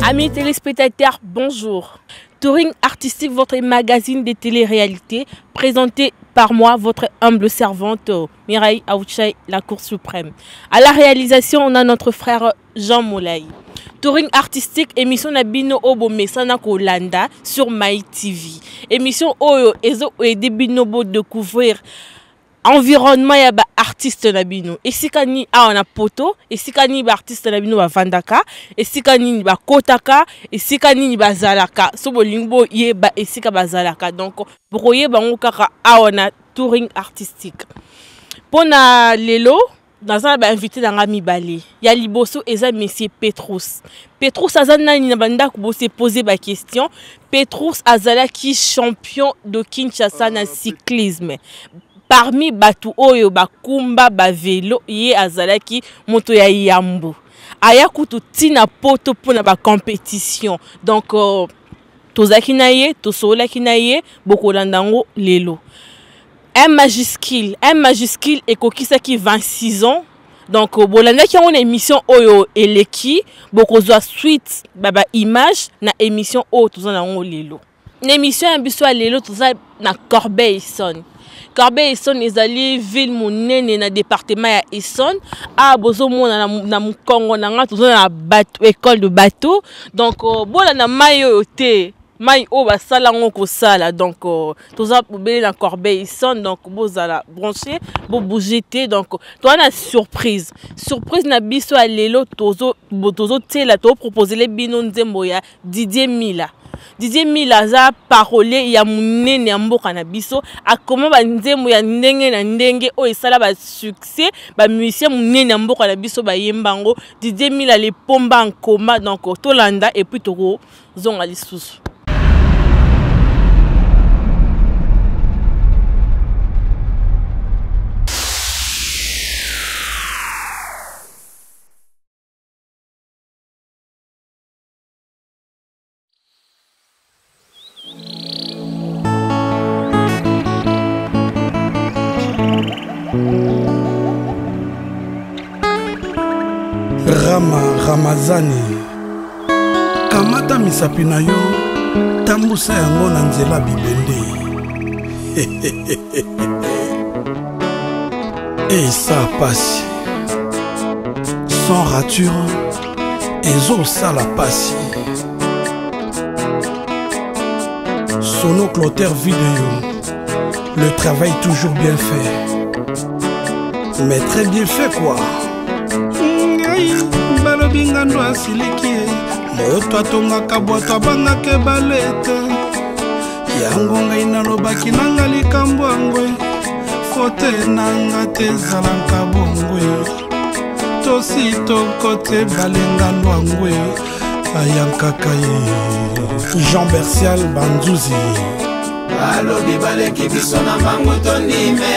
Amis téléspectateurs, bonjour. Touring Artistique, votre magazine de télé-réalité, présenté par moi, votre humble servante Mireille Aouchai, la Cour suprême. À la réalisation, on a notre frère Jean Moulay. Touring Artistique, émission Nabino Obo Mesana Kolanda sur My TV. Émission Oyo Ezo et Binobo découvrir environnement ya ba artiste nabino. Esikani a na poto, esikani ba artiste nabino ba vandaka, esikani ba kotaka, esikani ba zalaka. So bolingbo ye ba esika ba zalaka. Donc broyer bango kaka a na Touring Artistique. Pona lelo dans un invité dans Rami Balé. Ya liboso eza monsieur Petrus. Petrus azana ni banda ko se poser ba question. Petrus azala ki champion de Kinshasa na cyclisme. Parmi batu oyo bakumba ba vélo ye azalaki moto ya yambo. Aya kutu tina poto pona ba compétition. Donc tozaki na ye, tosolaki na ye, bokolandango lelo. Un majuscule ekokisaki 26 ans. Donc bolandaki on émission oyo eleki, bokozwa suite baba image na émission oyo tozana lelo. L'émission ambiso lelo toza na Corbeil-Essonnes. Corbeil-Essonnes ezali ville monene na département ya Essonnes. A bozo mona na Mukongo nanga toza na bateau école de bateau. Donc bola na mayo te mai o ba sala ngoko sala. Donc toza bobele na Corbeil-Essonnes. Donc bozala branché bo bougete. Donc toi na surprise na biso ya lelo tozo tela to proposer les bino nzembo ya Didier Mila. Didier Mila za parole ya munene ya mboka na biso akoma ba nzembo ya ndenge na ndenge o esala ba succès ba musicien munene ya mboka na biso ba yembango. Didier Mila le pomba en coma. Donc tolanda et puis toko zonga lisusu. Ramazani kamata misapi na yo tambusa yango na nzela bibende. Et ça passe sans rature ezo sala pasi sono clotaire vidéo. Le travail toujours bien fait, mais très bien fait quoi. Balobinga ndo asiliki moto atongaka bwato abangaka balete yango ngai nalobaki nanga likambo yangwe fote nanga te ezalanka bongwe tosi tokote balenga ndwangwe ayankaka ye. Jean Bercial Banzuzi balobi baleki biso na mbango tondime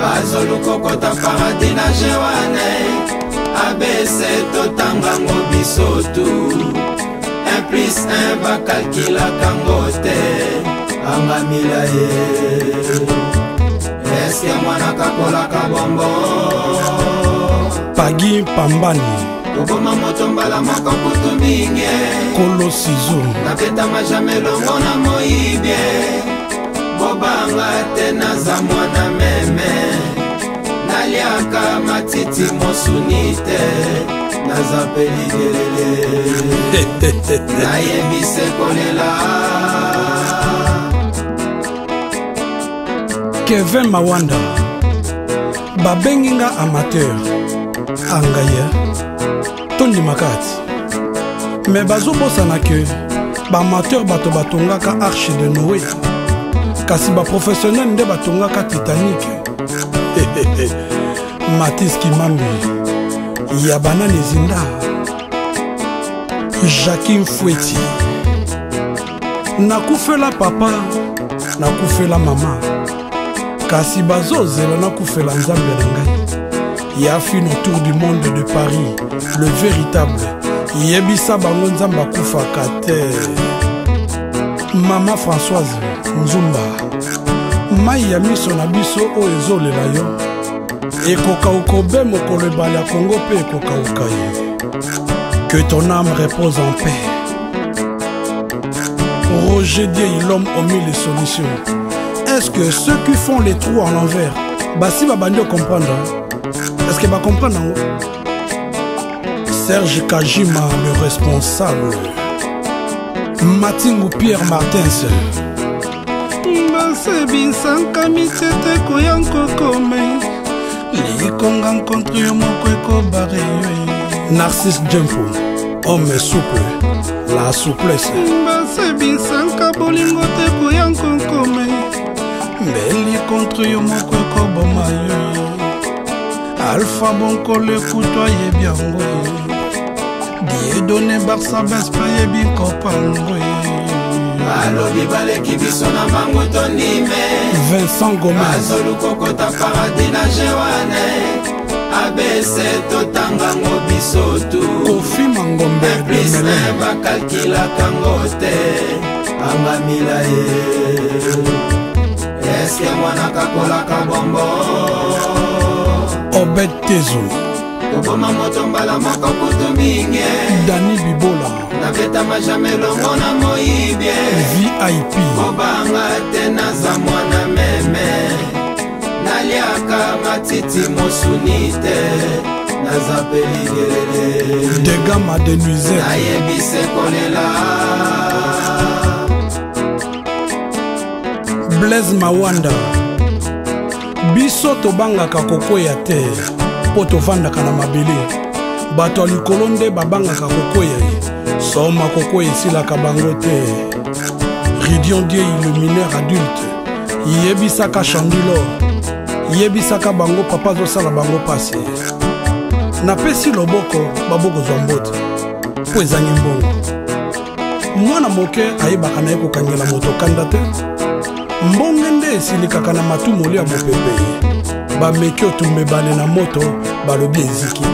bazolukokota paradis na jewane ABC totanga ngobiso tu 1 plus 1 va calcula kangote angamila ye. Eske mwana kakola kabombo Pagi Pambani Tokoma moto mbala moko kutu mingi Kolo Sizo Naketama jamais longo na moibie Bobanga tena za mwana meme Naliaka matiti mosunite Nazapeli gelele Nayebise kolela Kevin Mawanda Babenginga amateur Angaya Tondi Makati Mais bazo bosana ke Ba amateur bato batongaka Arche de Noé Kasi ba professionnel nde batongaka Titanic Matis Kimambi Yabana Nezinda Jacqueline Fouetti Nakufela papa Nakufela mama Kasi bazo zela nakufela nzambe na ngai Ya fin autour du monde de Paris Le véritable Yebisa bango nzamba kufaka te Mama Françoise Nzumba mai ya miso na biso oyo ezolela yo ekokauka obe mokolo ebale ya Congo mpe ekokauka ye. Que ton âme repose en paix. Roger Dieye, l'homme aux mille solutions. Est-ce que ceux qui font les trous en l'envers, bah si va bandio comprendre, est-ce que va comprendre? Serge Kajima, le responsable. Matingu Pierre Martins. Base binsanka mitete koyanko kome likonga nkontri yo moko ekobare yo. Narcisse Djempo, homme souple, la souplesse. Base binsanka bolingo te koyanko kome mbeli contre yo moko ekoboma yo. Alpha bonkole kutwa yebi yango Dieudonné Barça Bespa yebi kopango. Alobi baleki biso na bango tonime Vincent Gomez Azolu kokota paradis na jewane ABC totanga ngo biso tu Kofi Mangombe Plus bakalkila kango te Amamila ye Eske mwana kakola kabombo Obed Tezo Koboma moto mbala moko kutu mingi Dani Bibola Nabeta majamelo mona moibie VIP Kobanga te naza mwana meme Naliaka matiti mosunite Naza peligelele Degama de Nuisette Nayebise kolela Blaise Mawanda Biso tobangaka kokoya te po tovandaka na mabele bato ya likolo nde babangaka kokoya ye soma kokoya esilaka bango te. Ridion Dieye, le mineur adulte yebisaka Chandulor yebisaka bango papa azosala bango pasi napesi loboko babokozwa mbote po ezangi mbongo. Mwana moke ayebaka na ye kokangela moto kanda te mbonge nde esilikaka na matumoli ya mopepe bameki otumba ebale na moto balobi eziki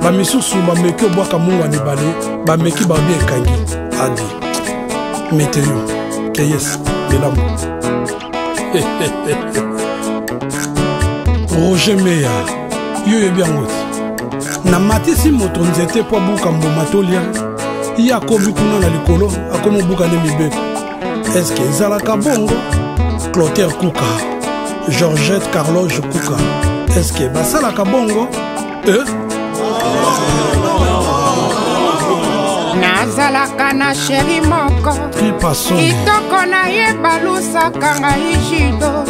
bamisusu bameki obwaka mungu ya mibale bameki balobi ekangi adi meteo keyes milambo. Roger Meya yo yebi yango te na matisi moto nzete po abuka mboma tolia ye akomi kuna na likolo akomi obuka nde mibeko. Eske ezalaka bongo? Clotaire Kuka Georgette Carloge Kuka eske basalaka bongo? Nazalaka na sheri moko kitoko na ye balusaka ngai jido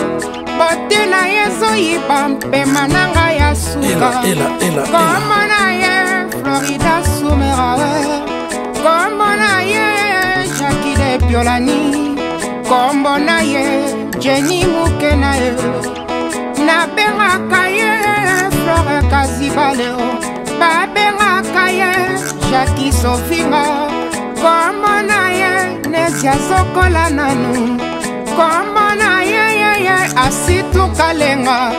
bote na ye zoyiba mpema na ngai ya suka kombo na ye Florida Sumerawe kombo na ye Jackie de Piolani kombo na ye Jenny Muke na ye nabengaka ye Flore Kazibaleo babengaka ye Jackie Sofinga kombo na ye Nesia Sokola nanu kombo na ye Asitu Kalenga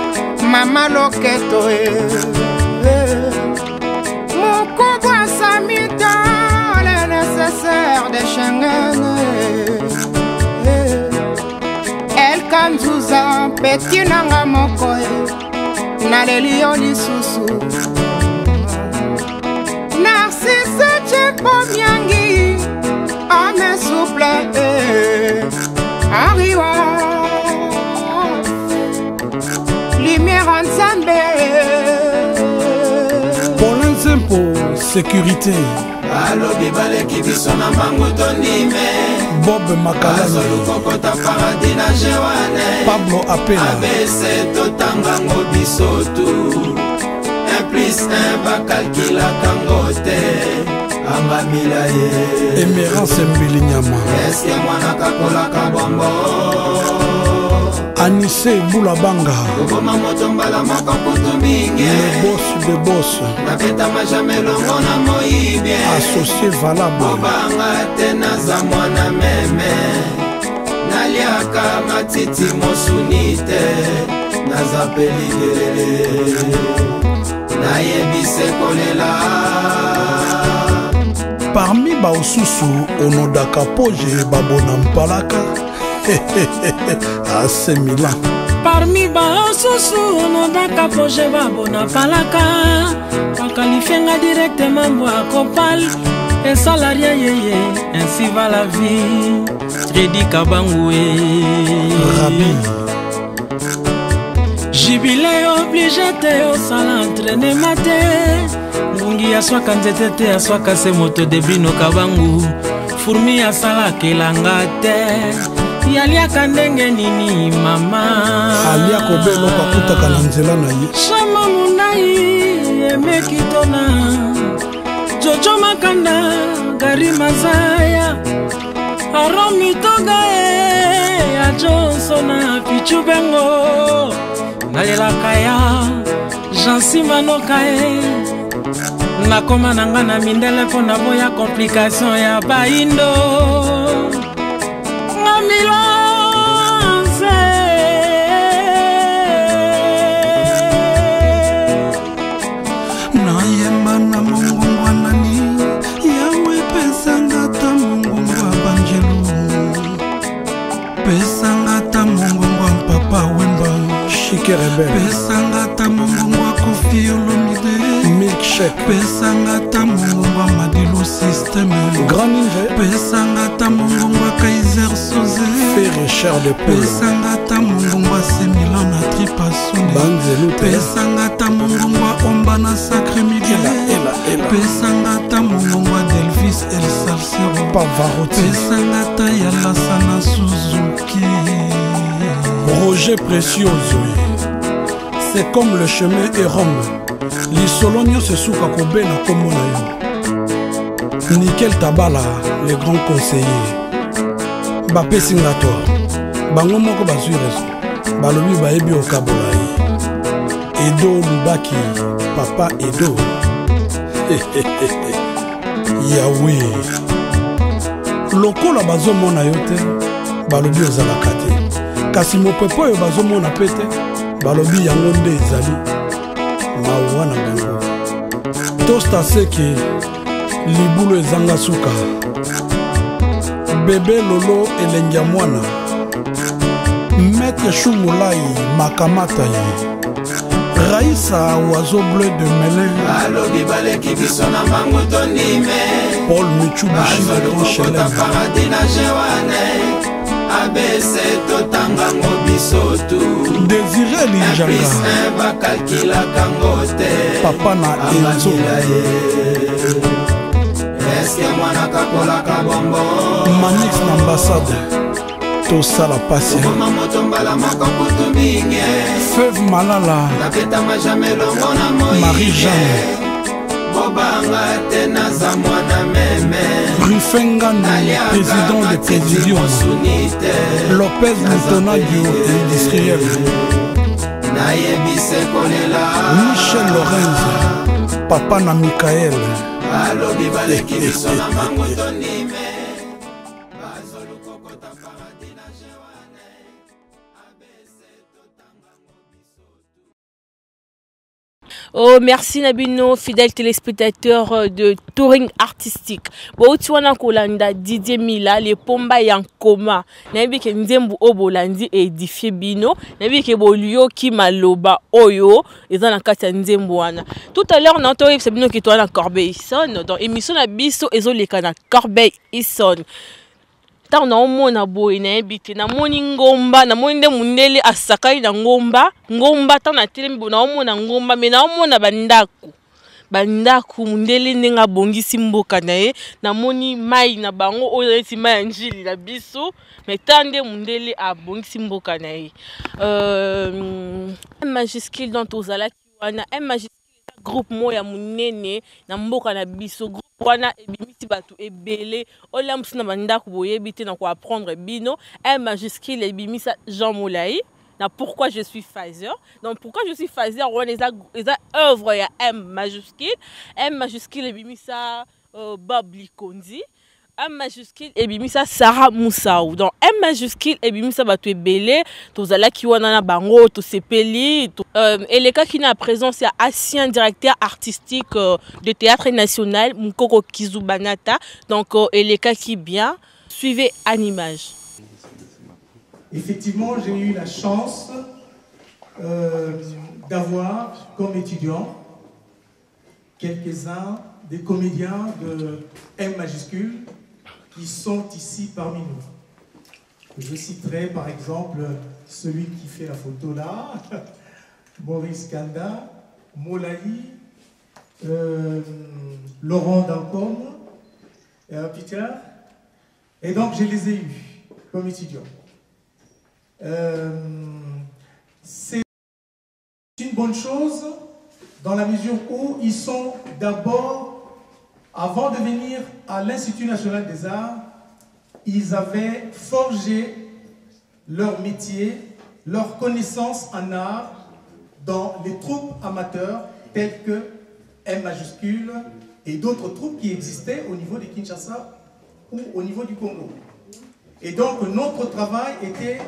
Mama Loketo Mukubwa Samita le nécessaire de Schengen El Kanzuza Peti Nanga Mokoe Nalelio Lisusu Narcisse Tchepo Miangi Ame souple Arriva Lumière en Zambé Paulin Zempo Sécurité Alobi baleki biso na bango tonime Bob Makalani Azolu kokota paradis na jewane Pablo Apela ABC totanga ngo biso tu 1+1 bakalkila kango te Amamila ye Emerance Mbilinyama Eske mwana kakola kabombo Anissé Boulabanga Koboma moto mbala moko kutu mingi Le boss de boss Napeta majamelo mona moibie Associé valable Kobanga te naza mwana meme Naliaka matiti mosunite Naza peligelele Nayebise kolela Parmi baosusu onodaka poje babona mpalaka AC Milan. Parmi basusu nodaka projet babona palaka bakalifenga directement mbwa kopal et salarié yeye ainsi va la vie Redi Kabangoué Rabi Jubilé obligé te au sala entraîné maté Ngungi ya swaka nzete te ya swaka se moto de Bino Kabangu Fourmi ya sala kelanga te Yalia kandenge nini mama Alia kobelo kakutaka na nzela na ye Shama munai emekitona Jojo makanda gari mazaya Aromi toga ya Johnsona pichu bengo Nalela kaya Jansi manoka Nakoma nanga na mindele pona boya complication ya baindo Nayemba na mongongwa nani yawe pesanga ta mongongwa banjelu pesanga ta mongongwa papa wemba Chic et rebelle pesanga ta mongongwa Kofi Olomide Milkshake pesanga ta mongongwa Madilu System Grand Ninja pesanga ta mongongwa Kaiser Soze Ferre cher de poule pesanga ta mongongwa Semila na Tripasone Banzelu pesanga ta mongongwa Omba na Sacré Miguel pesanga ta mongongwa Delvis El Salsero Pavarotti pesanga ta Yalasana Suzuki Roger Precioso c'est comme le chemin et Rome Lissolonio se souka kobe na kombo na yo Nickel Tabala le grand conseiller bapesi nga toi bango moko bazwi raison balobi bayebi okabola ye Edo Lubaki papa Edo Yawe lokola bazomona yo te balobi ozalaka te kasi mopepe oyo bazomona pe te balobi yango nde ezali mawa na bango tosta seki libulu ezanga suka bebe lolo elengi ya mwana maître Shumulai makamata ye Raïssa oiseau bleu de Melun alobi baleki biso na mbangu tondime Paul Mitsubishi le grand chelem paradis na jewane abese totangango biso tu Désiré Lijanga bakalkilaka ngo te papa na Enzo eske mwana kakolaka bombo Manix na ambassade tosala pasi moto mbala moko kutu mingi Feuve Malala naketama jamai longo na moi Marie-Jeanne bobanga te naza mwana meme Rufengani président de présidium Lopez Moutonagio industriel nayebise kolela Michel Lorenz papa na Michael alobi baleki biso na mbangu tondime bazolukokota paradis na jewane abese totangango biso tu. Oh, merci Nabino, fidèles téléspectateurs de Touring Artistique. Bon, tu vois, Kolanda, Didier Mila, les Pomba Yankoma. Nabi ke Nzembu Obolandi édifié Bino. Nabi ke Bolio ki Maloba Oyo. Et dans la carte Nzembu wana. Tout à l'heure, on a entendu que Bino qui est à Corbeil-Isson. Dans l'émission Nabiso, ils ont les canaux Corbeil-Isson. Tant na omona boy na ebite na moni ngomba na moni nde mundele asakai na ngomba tant na telembo na omona ngomba me na omona bandaku mundele ndenga bongisi mboka na ye na moni mai na bango oyo eti mai njili na biso me tande mundele abongisi mboka na ye majuscule dans tozala kiwana majuscule groupe moya munene na mboka na biso groupe wana ebimisi batu ebele olamsina bandako boyebi te na ko apprendre bino majuscule ebimisa Jean Moulay na pourquoi je suis Phaser. Donc pourquoi je suis Phaser wana eza œuvre ya majuscule ebimisa Bob Likonzi majuscule ebimisa Sarah Moussaou. Donc majuscule ebimisa batu ebele tozala ki wana na bango to sepeli et les cas qui na présence ya ancien directeur artistique de théâtre national Mukoko Kizubanata. Donc et les cas qui bien suivez en image. Effectivement, j'ai eu la chance d'avoir comme étudiants quelques-uns des comédiens de M majuscule qui sont ici parmi nous. Je citerai par exemple celui qui fait la photo là, Maurice Kanda, Molali, Laurent Dancom, Peter. Et donc je les ai eus comme étudiants. C'est une bonne chose dans la mesure où ils sont d'abord, avant de venir à l'Institut national des arts, ils avaient forgé leur métier, leur connaissance en art dans les troupes amateurs telles que M majuscule et d'autres troupes qui existaient au niveau de Kinshasa ou au niveau du Congo. Et donc notre travail était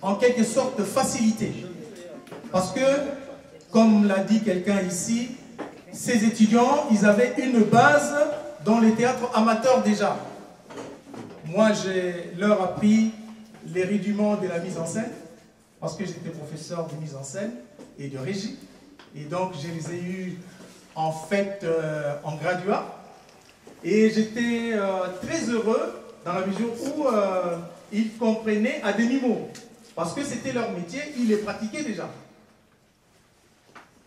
en quelque sorte facilité. Parce que, comme l'a dit quelqu'un ici, ces étudiants, ils avaient une base dans les théâtres amateurs déjà. Moi, j'ai leur appris les rudiments de la mise en scène, parce que j'étais professeur de mise en scène et de régie. Et donc, je les ai eus en fait en graduat. Et j'étais très heureux dans la mesure où ils comprenaient à demi-mot. Parce que c'était leur métier, ils les pratiquaient déjà.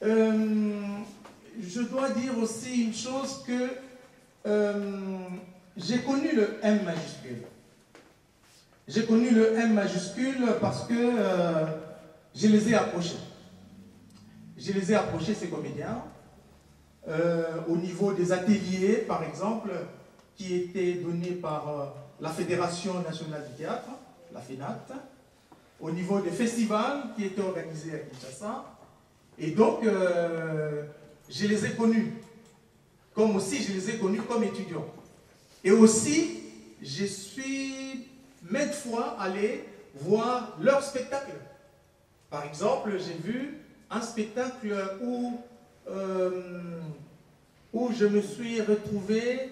Je dois dire aussi une chose que j'ai connu le M majuscule. J'ai connu le M majuscule parce que je les ai approchés. Je les ai approchés, ces comédiens, au niveau des ateliers, par exemple, qui étaient donnés par la Fédération nationale du théâtre, la FENAT, au niveau des festivals qui étaient organisés à Kinshasa. Et donc, je les ai connus, comme aussi je les ai connus comme étudiants. Et aussi, je suis maintes fois allé voir leurs spectacles. Par exemple, j'ai vu un spectacle où je me suis retrouvé,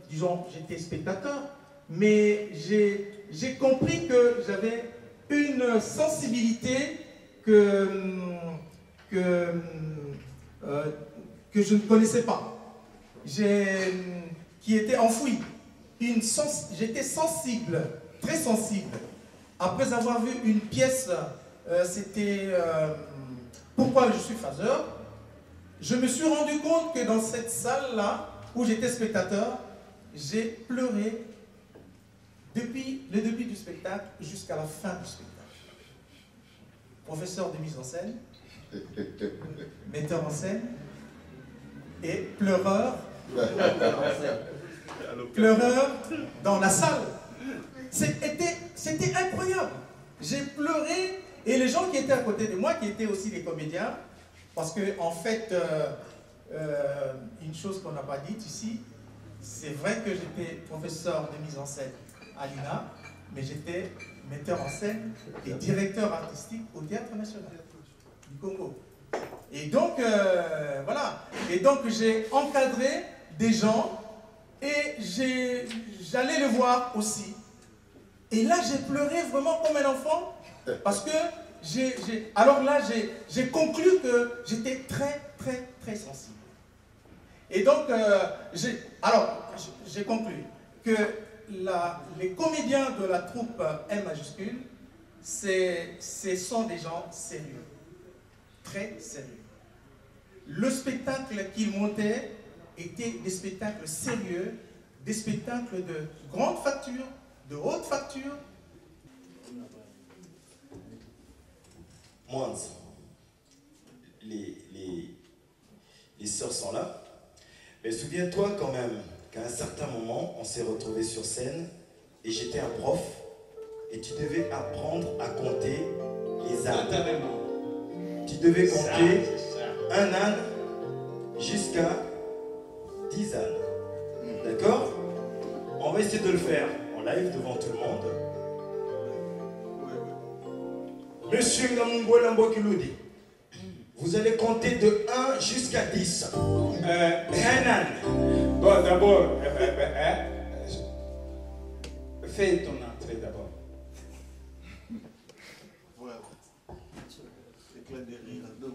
disons, j'étais spectateur, mais j'ai compris que j'avais une sensibilité que je ne connaissais pas, qui était enfouie. J'étais sensible, très sensible. Après avoir vu une pièce, c'était Pourquoi je suis phaseur, je me suis rendu compte que dans cette salle-là, où j'étais spectateur, j'ai pleuré depuis le début du spectacle jusqu'à la fin du spectacle. Professeur de mise en scène, metteur en scène et pleureur. Pleureur dans la salle. C'était incroyable. J'ai pleuré et les gens qui étaient à côté de moi, qui étaient aussi des comédiens, parce que en fait, une chose qu'on n'a pas dite ici, c'est vrai que j'étais professeur de mise en scène à l'INA, mais j'étais metteur en scène et directeur artistique au Théâtre National du Congo. Et donc, voilà. Et donc, j'ai encadré des gens et j'allais les voir aussi. Et là, j'ai pleuré vraiment comme un enfant parce que alors là, j'ai conclu que j'étais très, très, très sensible. Et donc, j'ai conclu que les comédiens de la troupe M majuscule, ce sont des gens sérieux, très sérieux. Le spectacle qu'ils montaient était des spectacles sérieux, des spectacles de grande facture, de haute facture. Moins, les sœurs sont là. Mais souviens-toi quand même qu'à un certain moment, on s'est retrouvés sur scène et j'étais un prof et tu devais apprendre à compter les ânes. Tu devais compter un âne jusqu'à 10 ânes. D'accord? On va essayer de le faire en live devant tout le monde. Monsieur Ngamungwela Mbokiloudi, vous allez compter de 1 jusqu'à 10. Un âne. Bon, d'abord, fais ton entrée d'abord. Voilà. Éclat de rire, donc,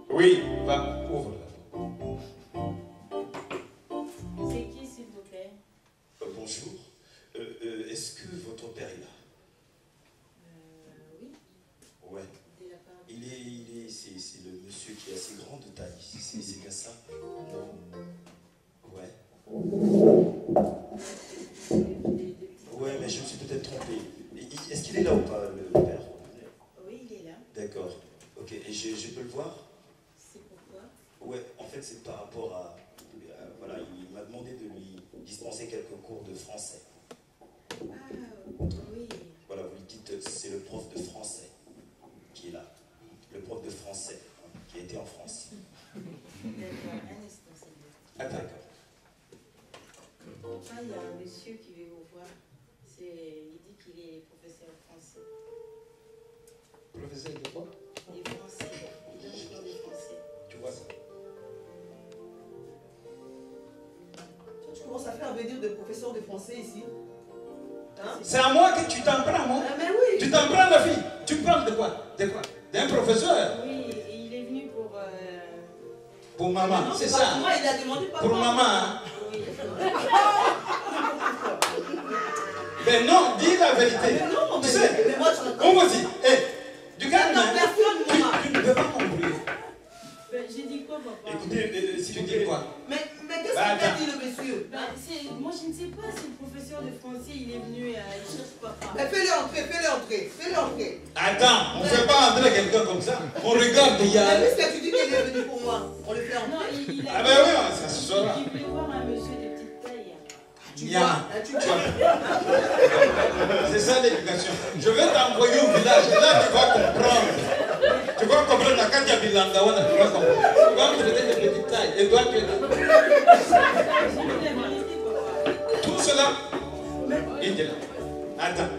Oui, va, ouvre la. C'est qui, s'il vous plaît? Bonjour. Est-ce que votre père est là? Oui. Ouais. C'est le monsieur qui a assez grande taille. C'est bien ça? Ouais. Ouais, mais je me suis peut-être trompé. Est-ce qu'il est là ou pas, le père? Oui, il est là. D'accord. Ok, et je peux le voir? C'est pourquoi? Ouais, en fait, c'est par rapport à voilà, il m'a demandé de lui dispenser quelques cours de français. Ah, oui. Voilà, vous lui dites, c'est le prof de français qui est là. Le prof de français qui a été en France. D'accord, un instant, s'il vous plaît. Ah, d'accord. Ah, il y a un monsieur qui veut vous voir. Il dit qu'il est professeur de français. Professeur de quoi? Des français. Il donne cours de français. Tu vois ça? Tu commences à faire venir des professeurs de français ici. Hein? C'est à moi que tu t'en prends, moi. Ah, mais oui. Tu t'en prends, la fille. Tu me parles de quoi? De quoi? D'un professeur? Oui, il est venu pour... Pour maman, c'est ça? Moi, il a demandé papa. Pour maman, hein? Oui. Ben non, dis la vérité. Mais non, tu sais, mais moi, je on va dire, du calme. Non, personne, moi. Tu ne peux pas m'embrouiller. Ben, j'ai dit quoi, papa? Écoutez, si tu dis quoi? Mais qu'est-ce qu'il a dit, le monsieur? Moi, je ne sais pas, c'est le professeur de français, il est venu, il cherche papa. Mais fais-le entrer, fais-le entrer, fais-le entrer. Attends, on ne fait pas entrer quelqu'un comme ça. On regarde, il y a... Mais puisque tu dis qu'il est venu pour moi, on le fait entrer. Non, il a... Ah ben oui, ça se saura. Il voulait voir un monsieur de petite taille. Tu vois. C'est ça l'éducation. Je vais t'envoyer au village, là tu vas comprendre. Tu vas comprendre, la carte de Bilangawana, tu vas comprendre. Tu vas me traiter de petite taille. Et toi, tu es là. Tout cela, il est là. Attends.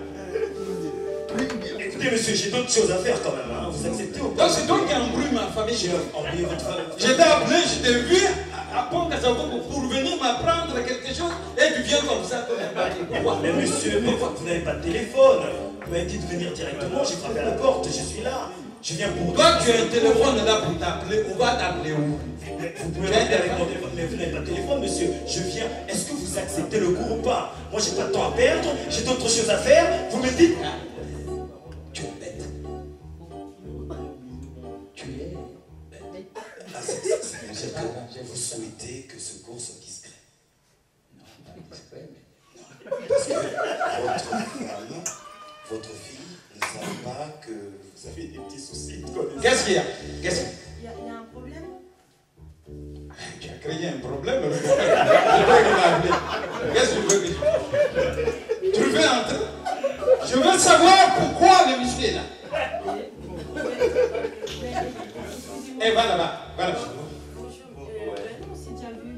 Écoutez, monsieur, j'ai d'autres choses à faire quand même. Hein. Vous acceptez ou pas? Donc c'est toi qui embrouille ma famille. J'ai embrouillé votre famille. Je t'ai appelé, je t'ai vu à Pont-Casavo pour venir m'apprendre quelque chose et tu viens comme ça. Mais monsieur, vous n'avez pas de téléphone. Vous m'avez dit de venir directement, j'ai frappé à la porte, je suis là. Je viens pour... Toi, tu as un téléphone là pour t'appeler, on va t'appeler où? Vous pouvez rester avec mon téléphone, mais vous n'avez pas de téléphone, monsieur. Je viens. Est-ce que vous acceptez le cours ou pas? Moi, j'ai pas de temps à perdre, j'ai d'autres choses à faire. Vous me dites... Tu es bête. Tu es bête. Ah, vous souhaitez que ce cours soit discret? Non, pas discret, mais... Non. Parce que votre femme, votre fille, ne sent pas que vous avez des petits soucis. Qu'est-ce qu'il y a? Qu'est-ce qu'il y a un problème? Tu as créé un problème. Qu'est-ce que tu veux que je... Tu veux entrer? Je veux savoir pourquoi le monsieur est là. Et va là-bas. Va là-bas. Non, c'est déjà vu.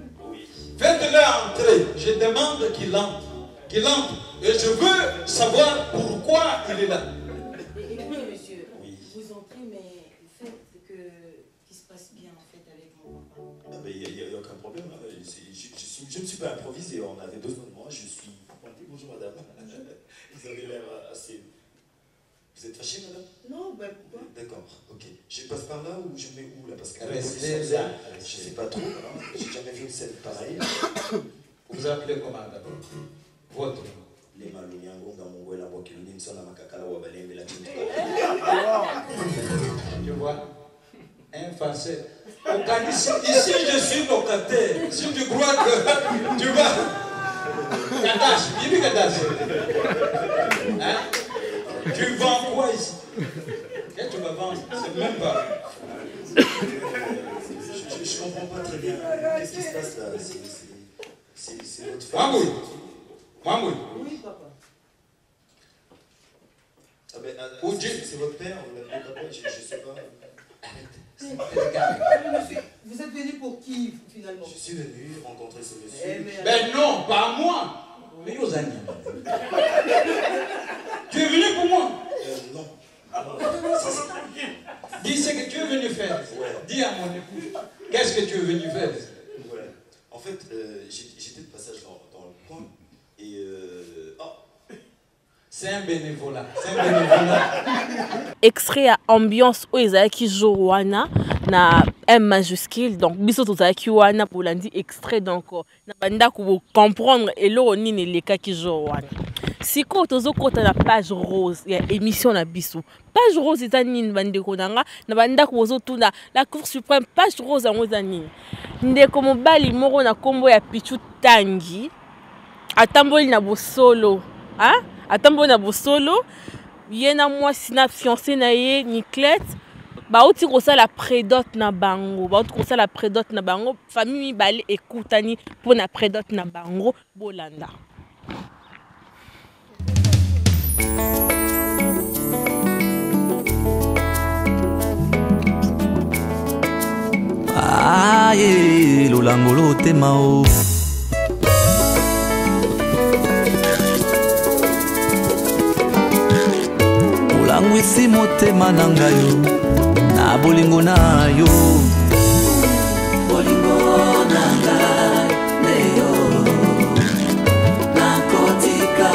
Faites-le entrer. Je demande qu'il entre. Qu'il entre. Et je veux savoir pourquoi il est là. Écoutez, monsieur, vous entrez, mais faites qu'il se passe bien en fait avec mon papa. Ah ben, il n'y a aucun problème. Hein. Je ne suis pas improvisé. On avait besoin de moi. Je suis... Bonjour madame. Vous avez l'air assez... Vous êtes fâchée madame? Non, ben pourquoi? D'accord, ok. Je passe par là ou je mets où là? Parce que restez là. Je ne sais pas trop. Hein. J'ai jamais vu une scène pareille. Vous appelez comment d'abord? Votre nom. Les maluniango dans mon la voix qui nous dit la makakala ou abalé la Tu vois? Un français. Ici, je suis locataire. Si tu crois que tu vas... Kadash, dis-lui Kadash. Hein? Tu vends quoi ici? Qu'est-ce que tu vas vendre? C'est même pas. Je ne comprends pas très bien. Qu'est-ce qui se passe là? C'est votre femme. Mamoui. Mamoui. Oui, papa. Ah ben, c'est votre père, vous l'avez papa, je ne sais pas. Monsieur, vous êtes venu pour qui finalement? Je suis venu rencontrer ce monsieur. Ben non, pas moi. Mais aux amis. Tu es venu pour moi? Non. Dis ce que tu es venu faire. Dis dis à mon épouse, qu'est-ce que tu es venu faire? Ouais. En fait, j'étais de passage dans le coin et c'est un bénévolat. C'est un bénévolat. Extrait à ambiance où ils qui jouent wana na M majuscule donc biso tozaki wana pour lundi extrait donc na banda ko comprendre et lo nini les cas qui jouent wana. Si ko tozo kota na page rose ya émission na biso. Page rose est nini bande ko nanga na banda ko zo tuna la Cour suprême page rose en nini. Ndeko mobali moko na kombo ya Pichu Tangi atamboli na bosolo, hein? Atamboli na bosolo, yena moi sina fiancé na ye Niclette, ba oti ko sa la prédote na bango, ba oti ko sa la prédote na bango, famille bale ekutani pour na prédote na bango bolanda. Aye, lolangolo temao. Mulangwisi motema nangayo, na bolingo na yo. Bolingo nangayo, neyo. Nakotika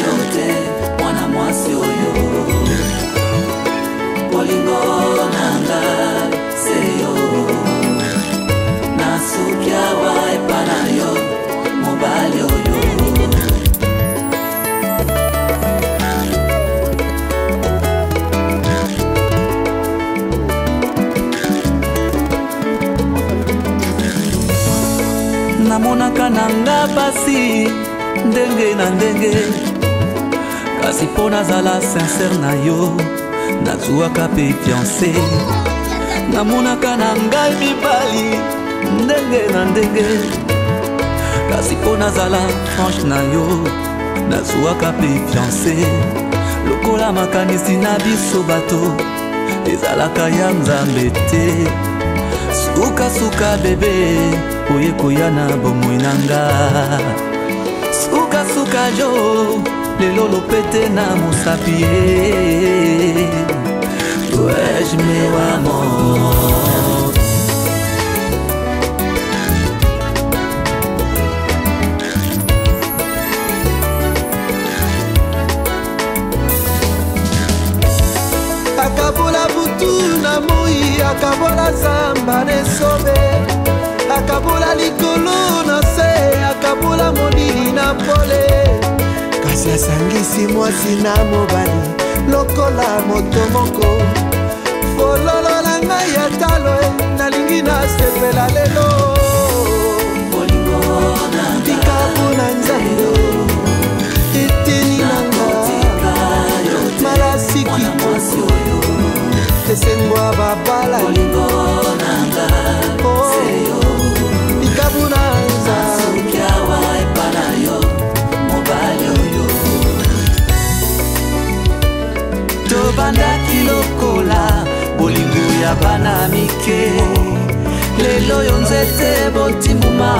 yote, mwana mwasi oyo. Bolingo nangayo, seyo. Nasukia waipa na yo, mobali oyo. Namonaka nanga basi, ndenge na ndenge. Kasi po nazala sincère na yo, nazuaka pe fiancé. Namonaka nanga mibali, ndenge na ndenge. Kasi po nazala franche na yo, nazuaka pe fiancé. Lokola makanisi na biso bato, ezalaka ya nzambe te. Suka suka bebe, oye koyana bomoi nanga. Suka suka jo, lelo lopete na musapie. Dois-je meu amor? Akabola butu na moi, akabola zamba nesobe. Akabola likolo na se, akabola molili na pole. Kasi asangisi mwasi na mobali, lokola moto moko. Fololo na ngai ya talo, nalingi na sepela lelo. Bolingo na bikabu na nzambe, eteni na nga, malasi kito, esengwa babala. Bolingo na nga, seyo. Nasukia waipa na yo, mobali oyo. Tobandaki lokola, bolingo ya bana mike. Lelo yo nzete botimuma,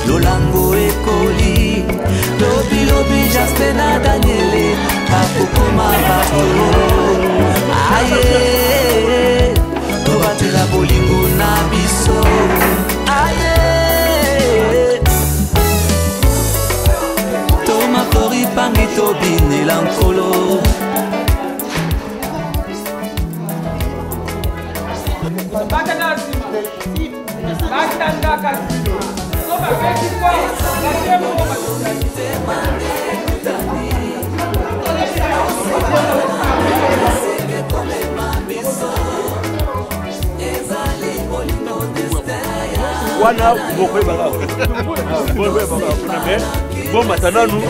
lolango ekoli. Lobi lobi Jaspe na Daniele, akokoma bato. Aye, tobatela bolingo na biso. Aye, Toma Flori pangi tobine lankolo. Wana bokwe baka bokwe baka mais bon matana nous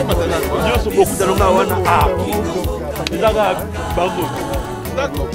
nyoso beaucoup de longa wana ezaka bango d'accord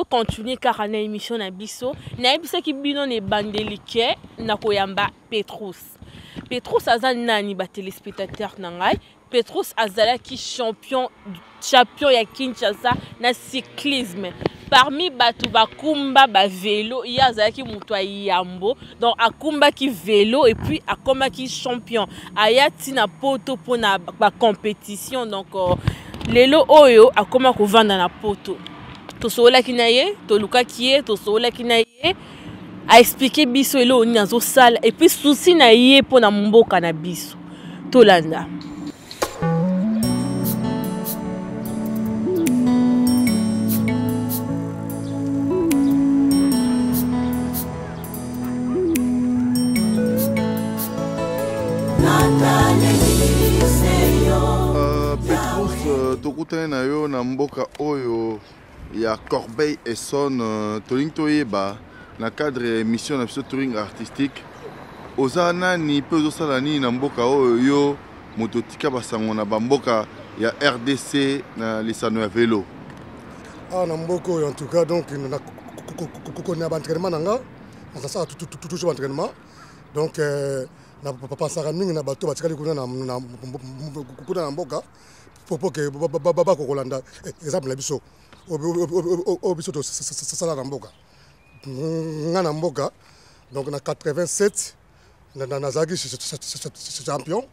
Continuer car on a une émission na biso na biso ki bino ne bandelike na koyamba Petrus aza nani ba téléspectateur na ngai. Petrus azala ki champion ya Kinshasa na cyclisme parmi batu bakumba ba vélo il y a azala ki mutu yambo donc akumba ki vélo et puis akoma ki champion ayati na poto pona ba compétition donc lelo oyo akoma ko vanda na poto tosola kinaye toluka kiye tosola kinaye a expliquer biso elo oni azo sala et puis souci na ye pona mboka na biso tolanda. Petrus tokutane na yo na mboka oyo ya Corbeil et son Touring Toyeba na cadre émission na touring artistique ozana ni pe ozosala nini na mboka oyo yo moto tika basango na bamboka ya RDC na lisano ya vélo na mboka oyo en tout cas donc na kokona ba entraînement nanga na ça toujours entraînement donc na pasaka mingi na bato batikali kuna na mboka pour que baba kokolanda exemple na biso obiso to sala na mboka nga na mboka donc na 87 na zaki champion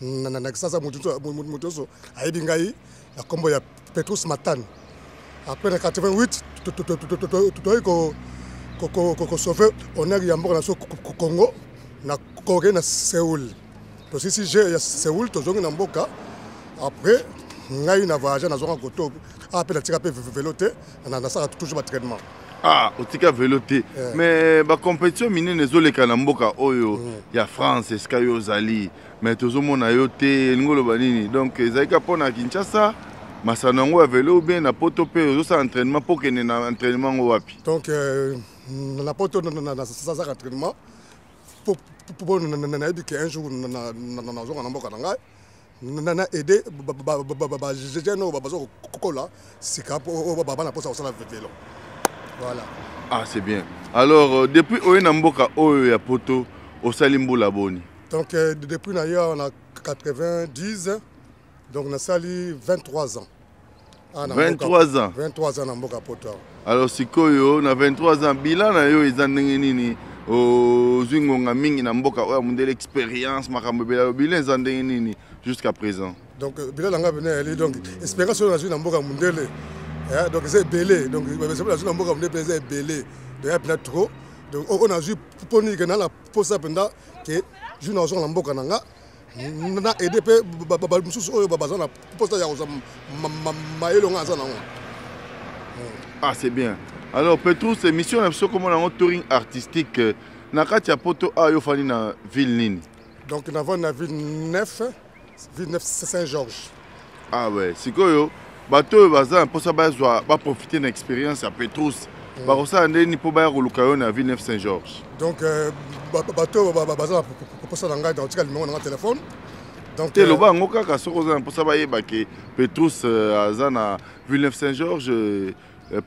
na sasa mutuso ayibi ngai na kombo ya Petrus Matane après na 88 toyi ko sauver honneur ya mboka na so Congo na Corée na Séoul to si j'ai ya Séoul to zongi na mboka après ngai na voyage na zonga koto après la tika pe véloté na ça toujours ba traitement au tika véloté mais ba compétition minene zoleka na mboka oyo ya France eskayo zali mais tozomona yo te ngolo banini donc ezalika pona Kinshasa masanango ya vélo bien na poto pe ozo entraînement pour que na entraînement wapi donc na poto na ça entraînement pour na dit que un jour na zonga na mboka na ngai na aider je no bazo kokola sika po baba na posa osala vélo voilà. Ah c'est bien. Alors depuis oyo na mboka oyo ya poto osali mbula boni. Donc depuis na yo on a 90 donc na sali 23 ans. 23 ans. 23 ans na mboka poto. Alors sikoyo na 23 ans bilan na yo eza ndenge nini o zwingonga mingi na mboka oyo mundele expérience makambo bela bilan eza ndenge nini jusqu'à présent. Donc bilan langa bene donc espérance on a joué dans mboka mundele. Donc c'est belé donc c'est pas dans mboka mundele c'est belé. Donc il y a trop. Donc on a joué pour ni que dans la pour ça pendant que joue dans son mboka nanga. Na aider pe ba mususu oyo ba bazana pour ça ya ko maelo nga za nango. Ah c'est bien. Alors Petrus émission na biso comme on a touring artistique na kati ya poto ayo fani na ville nini. Donc nous avons la ville 9 Saint-Georges. Ah ouais, sikoyo bato baza pour ça ba profiter de l'expérience à Petrus. Ba ko sa ndeni po ba koluka yo na ville 9 Saint-Georges. Donc bato baza pour ça ngai dans tika numéro na téléphone. Donc le ba ngoka ka soko za pour ça ba yeba ke Petrus aza na ville 9 Saint-Georges.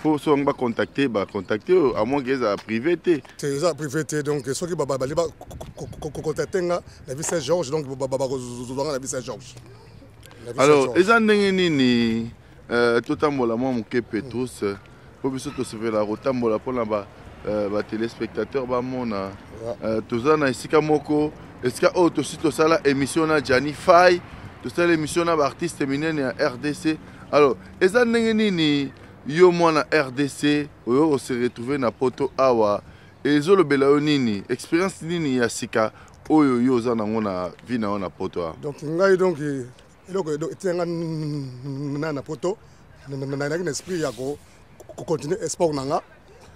Pour ceux qui ont contacté, à moins qu'ils aient privé. C'est ça, privé. Donc, ceux qui ont contacté la ville Saint-Georges, donc la ville Saint-Georges. Alors, les années, tout le monde a Petrus. Pour que vous soyez là, pour les téléspectateurs, tout ça, ici, est-ce que vous avez émission de Gianni Faye, tout ça, l'émission d'artistes féminins à RDC. Alors, les années, yo mwana RDC oyo se retrouver na poto awa ezo lobela yo nini expérience nini ya sika oyo yo za nango na vie na na poto awa. Donc ngai donc eloko etenga na poto na esprit ya ko continuer sport nanga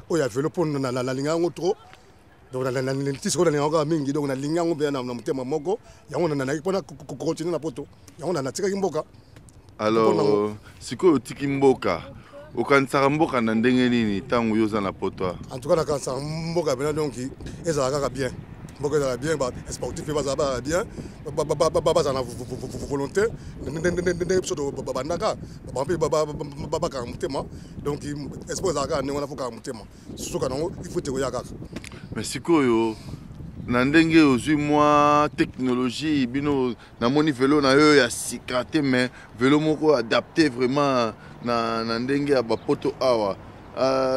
oyo vélo pour na linga ngo trop donc na tisiko na linga mingi donc na linga ngo bien na mutema moko yango na pona continuer na poto yango na tika kimboka. Alors siko tiki mboka okanisaka mboka na ndenge nini ntango yo oza na poto? En tout cas nakanisaka mboka bena donc ezala kaka bien mboka ezala bien basportif mpe bazala bien bazala na volonté ndenge biso babandaka mpe babakaka motema donc espoir ezala kaka ndenge wana fokaka motema soka nango ifo te koya kaka. Mais sikoyo na ndenge ozwi mwa technologie bino namoni velo na yo ya sika te mais velo moko adapté vraiment na ndenge ya bapoto awa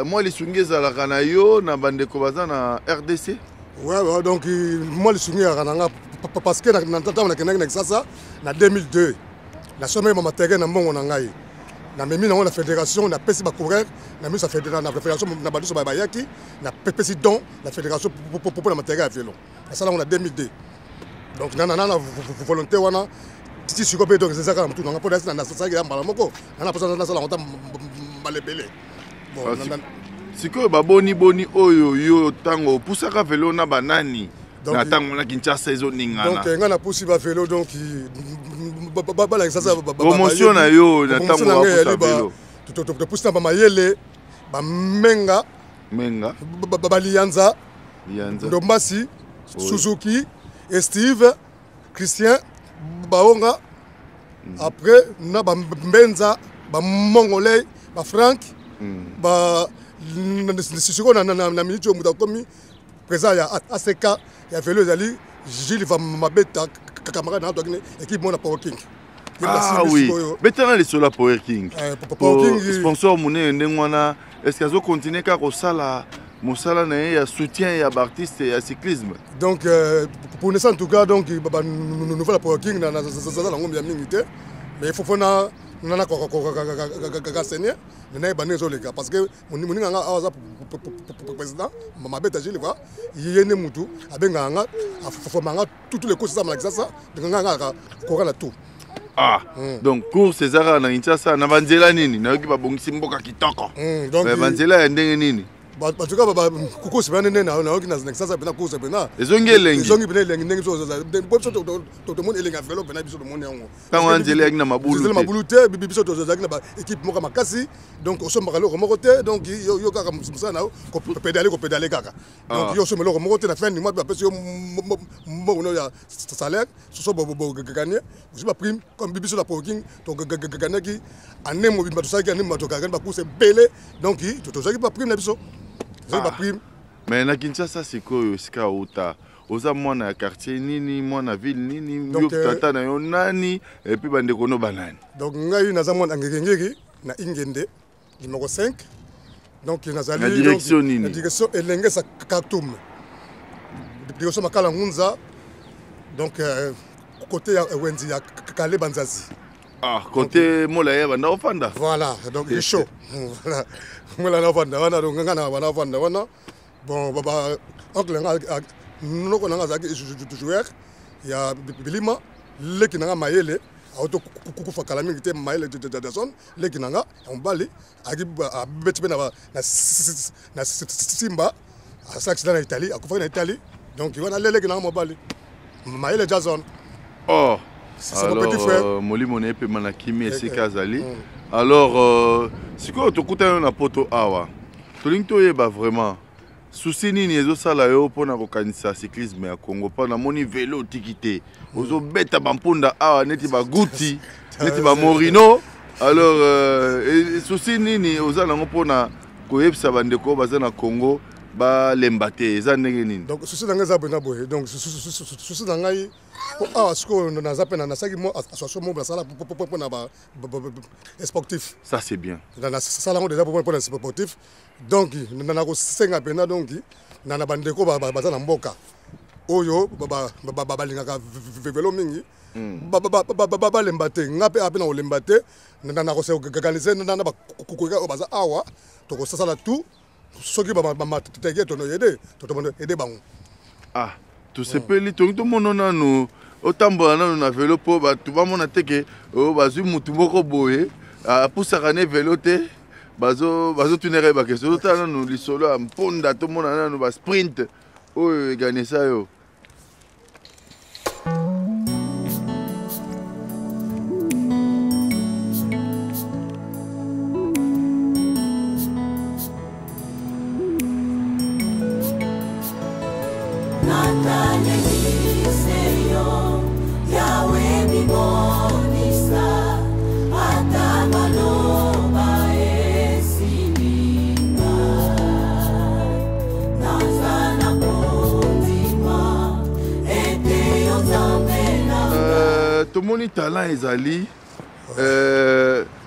moi lisungi ezalaka na yo na bandeko baza na RDC. Ouais donc moi lisungi ezalaka nanga parce que na ntango nakendaki na Kinshasa na 2002 nasomeli bamateriel na mbongo na ngai namemi nango na fédération napesi bacoureur namisi na fédération na baduso bayaki napesi don na fédération pour na matériel ya vélo nasala yango na 2002 donc na volonté wana titi siko mpe donc ezaka na mutu nanga mpo nasalaki ya mbala moko nana nasala yango ta malebele sikoyo baboni oyo yo ntango opusaka vélo na banani na ntango na Kinshasa ezoningana. Donc ngai napusi bavélo donc promotion na yo na ntango wapusa vélo topusi na bamayele bamenga balianza ndombasi Suzuki Steve Christian baonga après na bambenza bamongolais bafrank siko na minute oyo mutu akomi présent ya ACK ya vélo ezali Gilles Mabeta camarade na toakine équipe mona Power King. Ah oui, betana les sola Power King. Sponsor monnaie ndenge wana est-ce que azo continuer ka kosala mosala na ya soutien ya artiste et ya cyclisme. Donc pour nous en tout cas donc nouvelle Power King na la ngombe ya mingi te mais il faut na nana ko seigneur na ba nezo les gars parce que moni nga aza président Mabeta Gilles va yene mutu abenga nga afomanga tous les courses ça malaki ça nga ko na tout. Ah, donc course César na Kinshasa na banzela nini na yoki babongisi mboka kitoko. Donc banzela ya ndenge nini? En tout cas kukosi bana nena na yoki na Kinshasa bena course bena. Ezongi bena elengi ndenge so to monde elenga vélo bena biso to monde yango. Tango anzela na mabulu. Nzela mabulu te biso to zaki na ba équipe moka makasi donc osomba lo moko te donc yo kaka musana ko pédaler kaka. Donc yo somelo moko te na fin du mois ba pesi yo mo ya salaire so bo gagner. Je ba prime comme bibiso la Power King donc gagner ki anemo bimba to saki anemo to gagner ba course belé donc to saki ba prime na biso. Mais na Kinshasa sikoyo sika uta oza mwana ya quartier nini mwana ville nini yo tata na yo nani et puis bande kono banani. Donc ngai naza mwana ngengengeki na Ingende numéro 5 donc nazali la direction nini la direction elenge sa Khartoum direction makala ngunza donc côté ya Wenzi ya Kale Banzazi Ah, côté Molaya, Banda Ofanda. Voilà, donc il est chaud. Voilà. Molaya Ofanda, Wana, donc Ngana, Wana Ofanda, Wana. Bon, Baba, oncle, nous connaissons des joueurs. Il y a Bilima, les qui n'ont pas maillé. Auto kukufa kalami kite maile de zone les qui n'ont on bali agi betbe na Simba à Saxon en Italie à Kufa en Italie donc il va aller les qui n'ont bali maile de zone. Oh, c'est mon petit frère. Moli moné pe manakimi et Sekazali. Alors si quoi tu écoutes un poto awa. Tolinto yeba vraiment. Souci nini ezosala yo mpona kokanisa cyclisme ya Congo mpona moni vélo tikite ozobeta bamponda awa neti baguti neti bamorino alors souci nini oza nango mpona koyebisa bandeko baza na Congo balemba te eza ndenge nini donc souci na ngai eza bona boye donc souci na ngai awa sikoyo naza mpe nasaki mo association mo nasala mpona sportif ça c'est bien nasala yango déjà mpona sportif donc nakosenga mpena donc na bandeko baza na mboka oyo balingaka velo mingi balemba te nga mpe ape na kolemba te nakoseorganize na bakokoka oyo baza awa tokosasala tout soki bamateke tono ede bango ah tosepeli tongi tomona nanu otambola nanu na velo mpo bato bamona teke bazwi mutu moko boye apusaka ne velo te bazotunaka bakesio totala nanu lisolo ya mponda tomona nanu basprint oyo eganisa yo tomoni talent ezali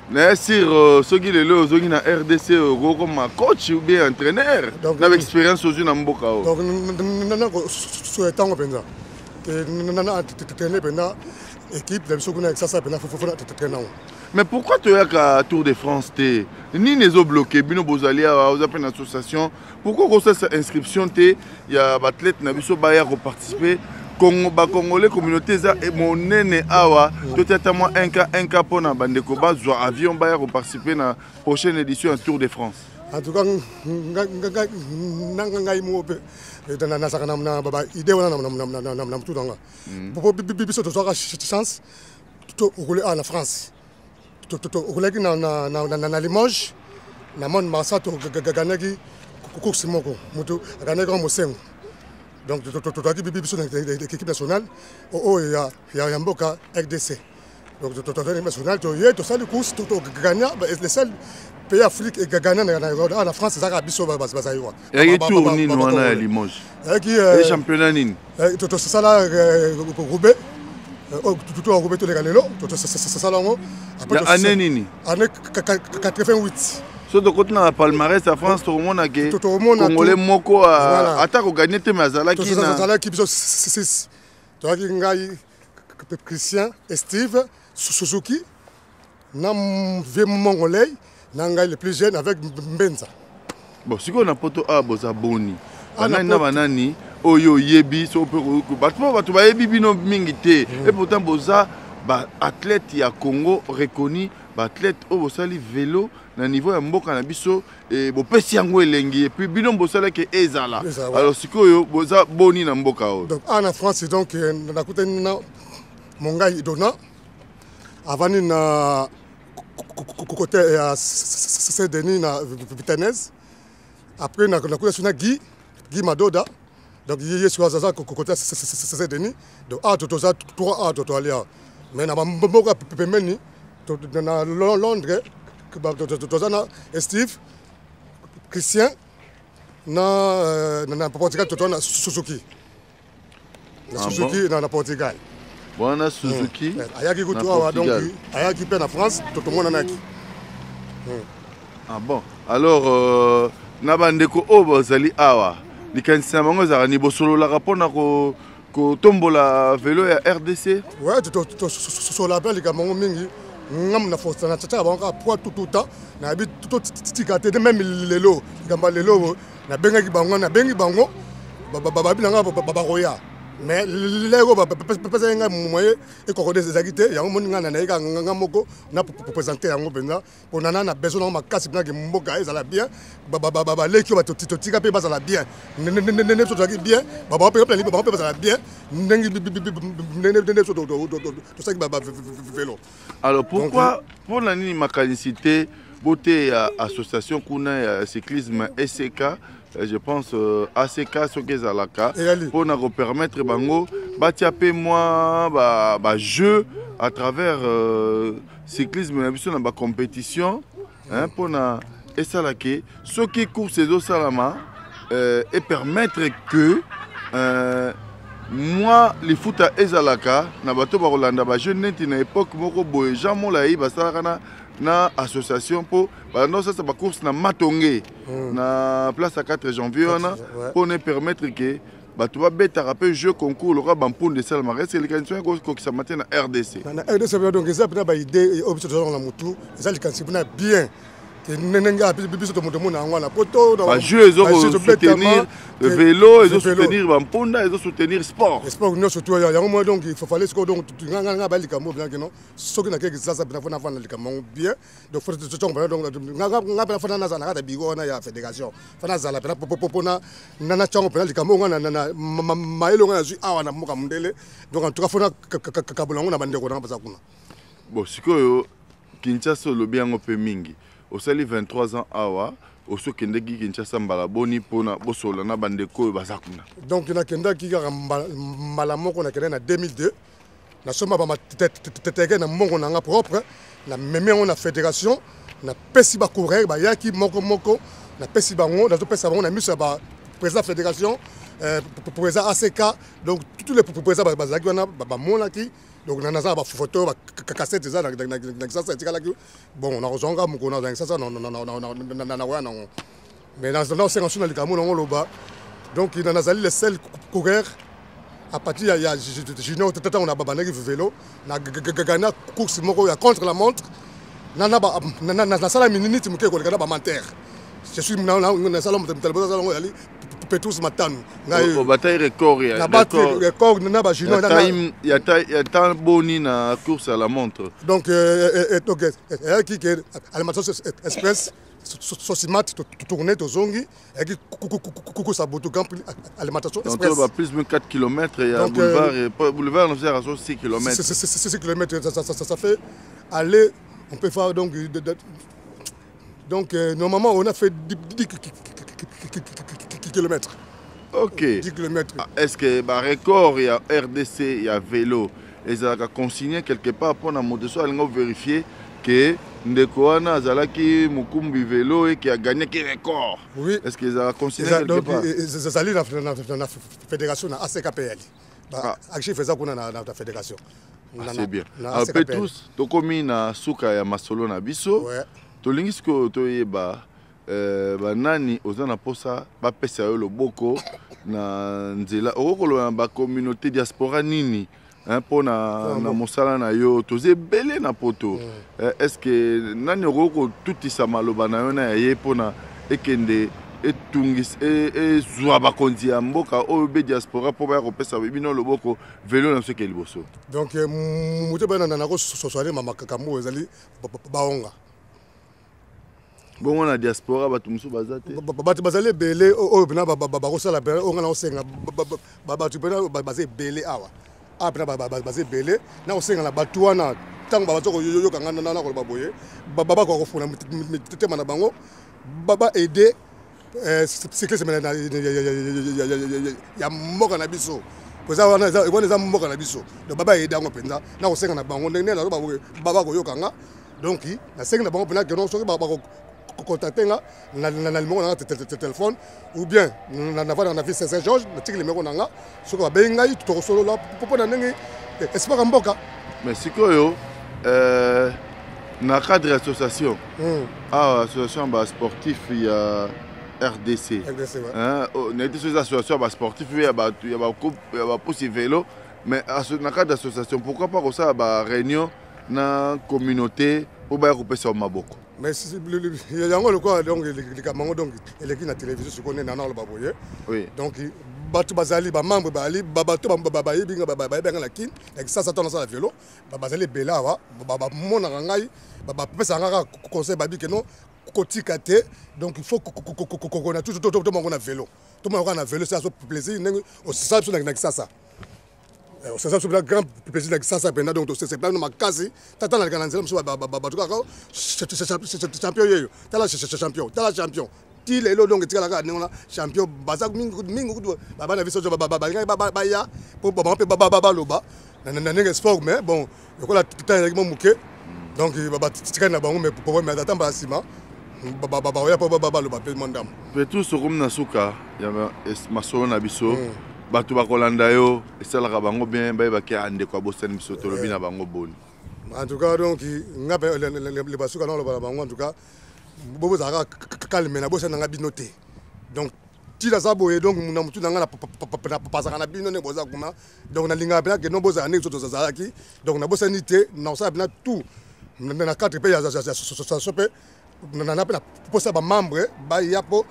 na sur soki lelo ozoki na RDC comme coach ou bien entraîneur avec expérience aux na mboka o donc nana ko souhaitant penza nana entraîner pena équipe de sokuna ça pena fofona entraîner. Mais pourquoi tu es à Tour de France te ni nezo bloqué bino bozali a aux appels association pourquoi qu'on cette inscription te il y a athlète na biso ba ya ko participer Congo ba congolais communauté za monene awa peut-être moi un cas pour na bandeko bazwa avion ba ya ko participer na prochaine édition à Tour de France. En tout cas ngai mo pe na sakana na baba idée wana na tout danga pour biso to soka chance to rouler en France to rouler na Limoges na mon massa to gaganaki course moko moto gaganaki mo sengo donc to agi biso na équipe nationale il y a mboka RDC donc to national to ye to ça le course to gagner les seuls pays Afrique et gagner na France ça biso bazaiwa et tour ni wana Limoges et championnat ni to ça là Roubaix tout Roubaix to les galelo to ça là après année nini année 88. So de côté na palmarès à France tout le monde a gagné congolais moko ata ko gagner te mazalaki na mazalaki biso 6 to aki ngai Christian Steve Suzuki na vieux mongolais na ngai le plus jeune avec Mbenza. Bon si on a poto a boza boni na banani oyo yebi so pe bato ba yebi bino mingi te et pourtant boza ba athlète ya Congo reconnu ba athlète o bosali vélo na niveau ya mboka na biso et bopesi yango elengi et puis bino bosala ke ezala alors sikoyo boza boni na mboka o donc en France donc na kutani na mongai dona avani na côté ya Saint-Denis na Vitanes après na kutani na Guy Madoda donc yeye sur ça côté Saint-Denis donc to ça 3 to aller mais na mboka pemeni to na Londres tozana Steve Christian na Portugal tozana Suzuki na Portugal bwana Suzuki ayaki kutu awa donc ayaki pe na France totomona naki ah bon alors na bandeko o bozali awa likanisa bango za ni bosolo la rapona ko tombola vélo ya RDC ouais to so la belle kamango mingi ngam na force na tata bango poids tout temps na bi tout tikate de même lelo gamba lelo na benga ki bango na bengi bango baba binanga baba roya mais lego pesa nga moye et ko des agité yango moni nga na eka nga moko na présenter yango benza pour nana na besoin na makasi bina ke mboka ezala bien baba leki ba totika pe bazala bien nene so toki bien baba pe plan baba pe bazala bien ndengi nene so to ça baba vélo. Alors pourquoi pour la nini mécanicité beauté association kuna cyclisme SK je pense ACK soki ezalaka pour nous permettre bango batiape moi jeu à travers cyclisme na biso na ba compétition hein pour na esalaki soki course ezo salama et permettre que moi les foot ezalaka na bato ba Rolanda ba jeune neti na époque moko boye Jean Molai basalaka na association pour non ça ba course na Matongé na place à 4 janvier pour nous permettre que bato ba beta rappel jeu concours le roi bampon de Salmarès c'est les conditions ko qui ça matin na RDC na RDC donc ça ba idée option na mutu ça les conditions bien nenenga biso to moto mona ngwana poto ba jeu soutenir le vélo et soutenir bamponda et soutenir sport non surtout yango moi donc il faut fallait ce donc nga ba likambo bien que non soki na quelque ça bina fona fana likambo bien donc faut te tomber donc nga fana na zana ka bigo na ya fédération fana zala pena popona na chango pena likambo nga na maelo nga zu awa na moka mundele donc en tout cas fona kabulango na bandeko na baza kuna bon sikoyo Kinshasa lo bien ngo pe mingi au sali 23 ans awa au so kendeki Kinshasa mbala boni pona bosola na bandeko bazakuna donc na kendaki ka mbala moko na kena na 2002 na soma ba teteke na mongo na nga propre na meme on na fédération na pesi ba courir ba yaki moko na pesi bango na to pesa bango na miso ba président fédération président ACK donc tous les présidents bazaki wana ba monaki donc on a des photos, des cassettes, bon, on a rejoint ça, mais dans le sens où on a donc il y a les seuls coureurs à partir il y a junior on a babané vélo na gagana course contre la montre na sala minute mke ko le menteur je suis na sala Petrus Matanu. Au bataille record, il y a tant boni na course à la montre. Donc, qui est alimentation express, Sosimat, tourner au zongi, et qui coucou sa boto camp alimentation express. Donc, plus de 4 km, il y a boulevard, on fait à 6 km. 6 km, ça fait aller, on peut faire donc. Donc, normalement, on a fait 10 km. Ok. 10 km. Est-ce que le record, il y a RDC, il y a vélo, ils ont consigné quelque part pour vérifier que Ndekoana Azalaki Mukumbi vélo et qui a gagné quel record? Oui. Est-ce qu'ils ont consigné quelque part? Ça allait dans la fédération, dans la ACKPL. Actuellement, faisait qu'on a dans la fédération. C'est bien. Alors, Petrus, tu as commis na souka ya masolo na biso. Tolingi ko toyeba nani ozana posa ba pesa yo loboko na nzela okolo na ba communauté diaspora nini hein pona na mosala na yo toze belé na poto est-ce que nani okoko tutisa maloba na yo na ye pona ekende etungis zwa ba konzi ya mboka oyo be diaspora po ba kopesa bino loboko vélo na seke liboso donc muté bana na ko soswale mama kakambo ezali baonga. Bon, on a diaspora, bato musu bazate. Bazale belé, oh, bina bakosala belé, on a osenga, bato bina bazé belé awa. Ah, bina bazé belé, na osenga la batuana, tant bato yo kanga na ko baboye, baba ko funa mitema na bango, baba aider c'est que c'est maintenant ya moka na biso. Poza wana za moka na biso. Donc baba aider ngo penza, na osenga na bango ndenge na baba ko yo kanga. Donc na senga na bango pena que non so baba contacter na numéro na téléphone ou bien na na vie Saint-Georges na tiki numéro na so ko benga yi to solo la popo na ndenge espoir mboka mais sikoyo na cadre association association ba sportif ya RDC hein na été association ba sportif ya ba coupe ya ba pousse vélo mais na cadre d'association pourquoi pas ça ba réunion na communauté pour ba kopesa maboko. Mais yango le quoi donc les camarades donc les qui na télévision se connaît nana le baboye. Oui. Donc batu bazali ba membre bali babatu ba yebinga ba benga la kin avec ça tona ça la vélo bazali bela wa ba mona ngai ba pesa ngaka conseil babi que non kotika te donc il faut qu'on a tout tout monde na vélo. Tout le monde na vélo ça so plaisir au ça sur na ça. C'est ça, c'est le grand plaisir de ça, donc c'est pas ma case. T'attends la grande zone, c'est champion. T'as la champion, t'as la champion. Ti les lots donc tu as la champion. Bazak mingo, baba na viso baba ya pour baba loba. Nana sport mais bon, le quoi la t'as mouké. Donc baba tika na bango mais pour mais attends ba sima. Baba ya pour baba loba pe mandam. Tout ce comme na suka, ya masolo na biso. Bato bakolanda yo esalaka bango bien bayebaki ande kwa bosani biso tolobi na bango boni. En tout cas donc ngape le basuka na loba bango en tout cas bobo zaka calme na bosani nga binoté. Donc ti la saboye donc na mutu na nga na pasaka na bino ne boza kuma donc na linga bela que no boza ne soto zazaki donc na bosani te na sa bina tout na 4 pays ya sope na na posa ba membre ba yapo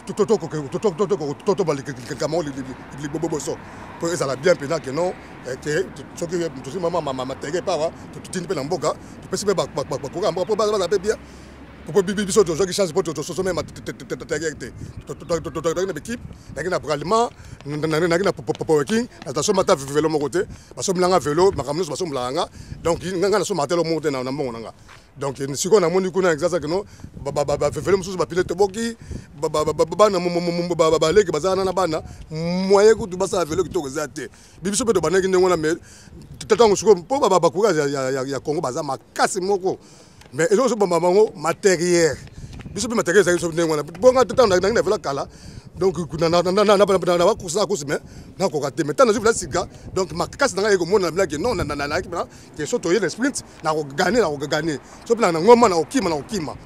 toto bali kamo li bobo so pour ça la bien pena que non que ce que tout maman tege pas wa tout ni pe na mboka tu peux se ba ko ba bien pour biso to qui change pour to so même tege to na équipe na braliment na working na so mata vélo mon côté parce que mlanga vélo makamno so mlanga donc nganga na so matelo monter na mbongo nga donc si on a moni kuna exact que non vélo mususu ba pilote boki bana baba leki bazana na bana moyen ku tu basa vélo ki to kozate bibiso pe to banaki ndengona mais tatango suko po baba courage ya Congo baza makasi moko mais ezo so bamba bango matériel biso pe matériel ça so ndengona bonga tatango na vélo kala donc na course mais na ko raté mais tant na sika donc makasi na ngako mona blague non na que so to le sprint na ko gagner so plan na ngoma na okima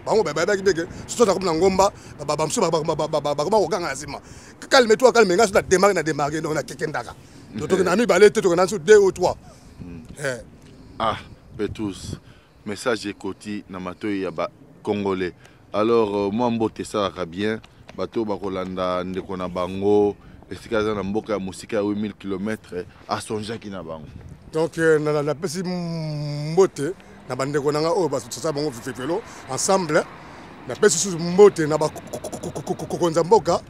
bango baba ki beke so na ko na ngomba baba mso baba ko ganga sima calme toi calme nga so na démarrer donc na kekendaka donc na mi balé te to na so 2 ou 3 ah Petus message ekoti na matoyi ya ba congolais alors moi mbote ça va bien bato bakolanda ndeko na bango esika za na mboka ya musika ya 8000 km asonjaki na bango donc na pesi mbote na bandeko nanga oyo basasa bango vélo ensemble na pesi mbote na bakonza mboka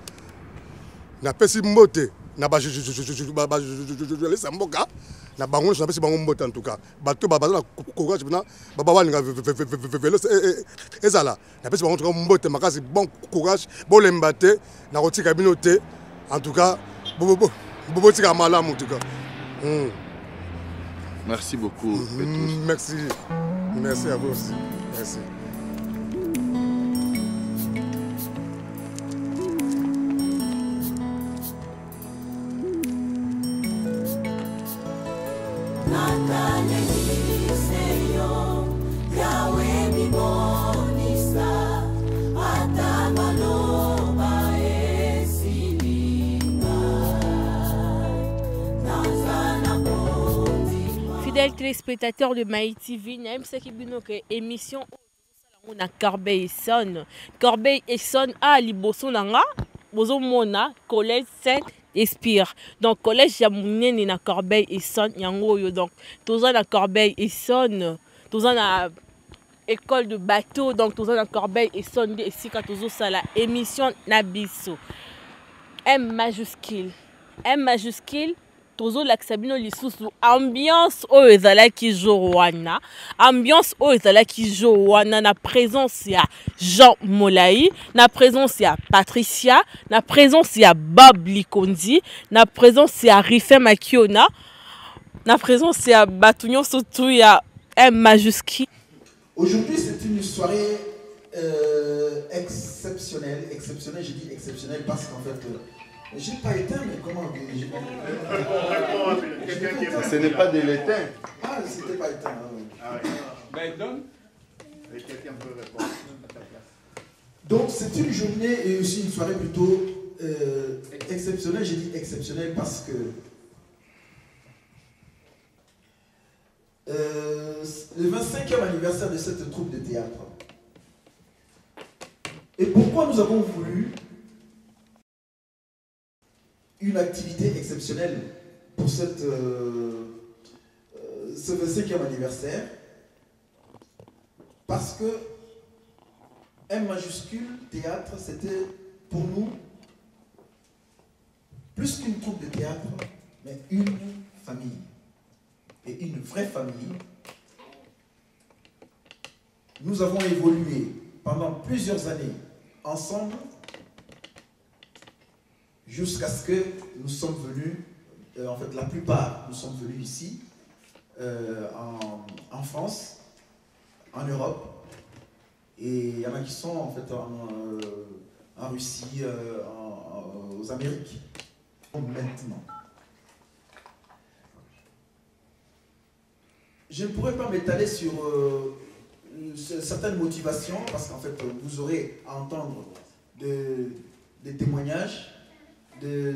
na pesi mbote na ba journaliste mboka na bango na pesi bango mbote en tout cas bato baza na courage bina baba walinga vélo ezala na pesi bango tout mbote makasi bon courage bolemba te na kotika bino te en tout cas bobo tika malamu en tout cas. Merci beaucoup Petus. Merci à vous aussi. Merci. Fidèles téléspectateurs de Maï TV, naim seki bino que émission on a Corbeil et Son à liboso nanga bozo mona collège Saint-Espire. Donc collège Yamounene na Corbeil et Son yango yo donc tous na Corbeil et Son tous na école de bateau donc tous na Corbeil et Son et sika tous ça la émission nabiso M majuscule tozo laksabino lisusu ambiance o ezalaki jowana na présence ya Jean Molayi na présence ya Patricia na présence ya Bob Likonzi na présence ya Rifé Makiona na présence ya Batunyon surtout ya M majuscule. Aujourd'hui c'est une soirée exceptionnelle, je dis exceptionnelle parce qu'en fait j'ai pas éteint, mais comment ce n'est pas de l'éteint. Ah, c'était pas éteint. Ben donne. Et quelqu'un peut répondre à ta place. Donc c'est une journée et aussi une soirée plutôt exceptionnelle. J'ai dit exceptionnelle parce que le 25 5e anniversaire de cette troupe de théâtre. Et pourquoi nous avons voulu une activité exceptionnelle pour ce 25e anniversaire? Parce que M majuscule théâtre, c'était pour nous plus qu'une troupe de théâtre, mais une famille. Et une vraie famille. Nous avons évolué pendant plusieurs années ensemble jusqu'à ce que nous sommes venus, en fait la plupart, nous sommes venus ici, en France, en Europe, et il y en a qui sont en fait en Russie, aux Amériques. Maintenant, je ne pourrais pas m'étaler sur certaines motivations, parce qu'en fait vous aurez à entendre des témoignages de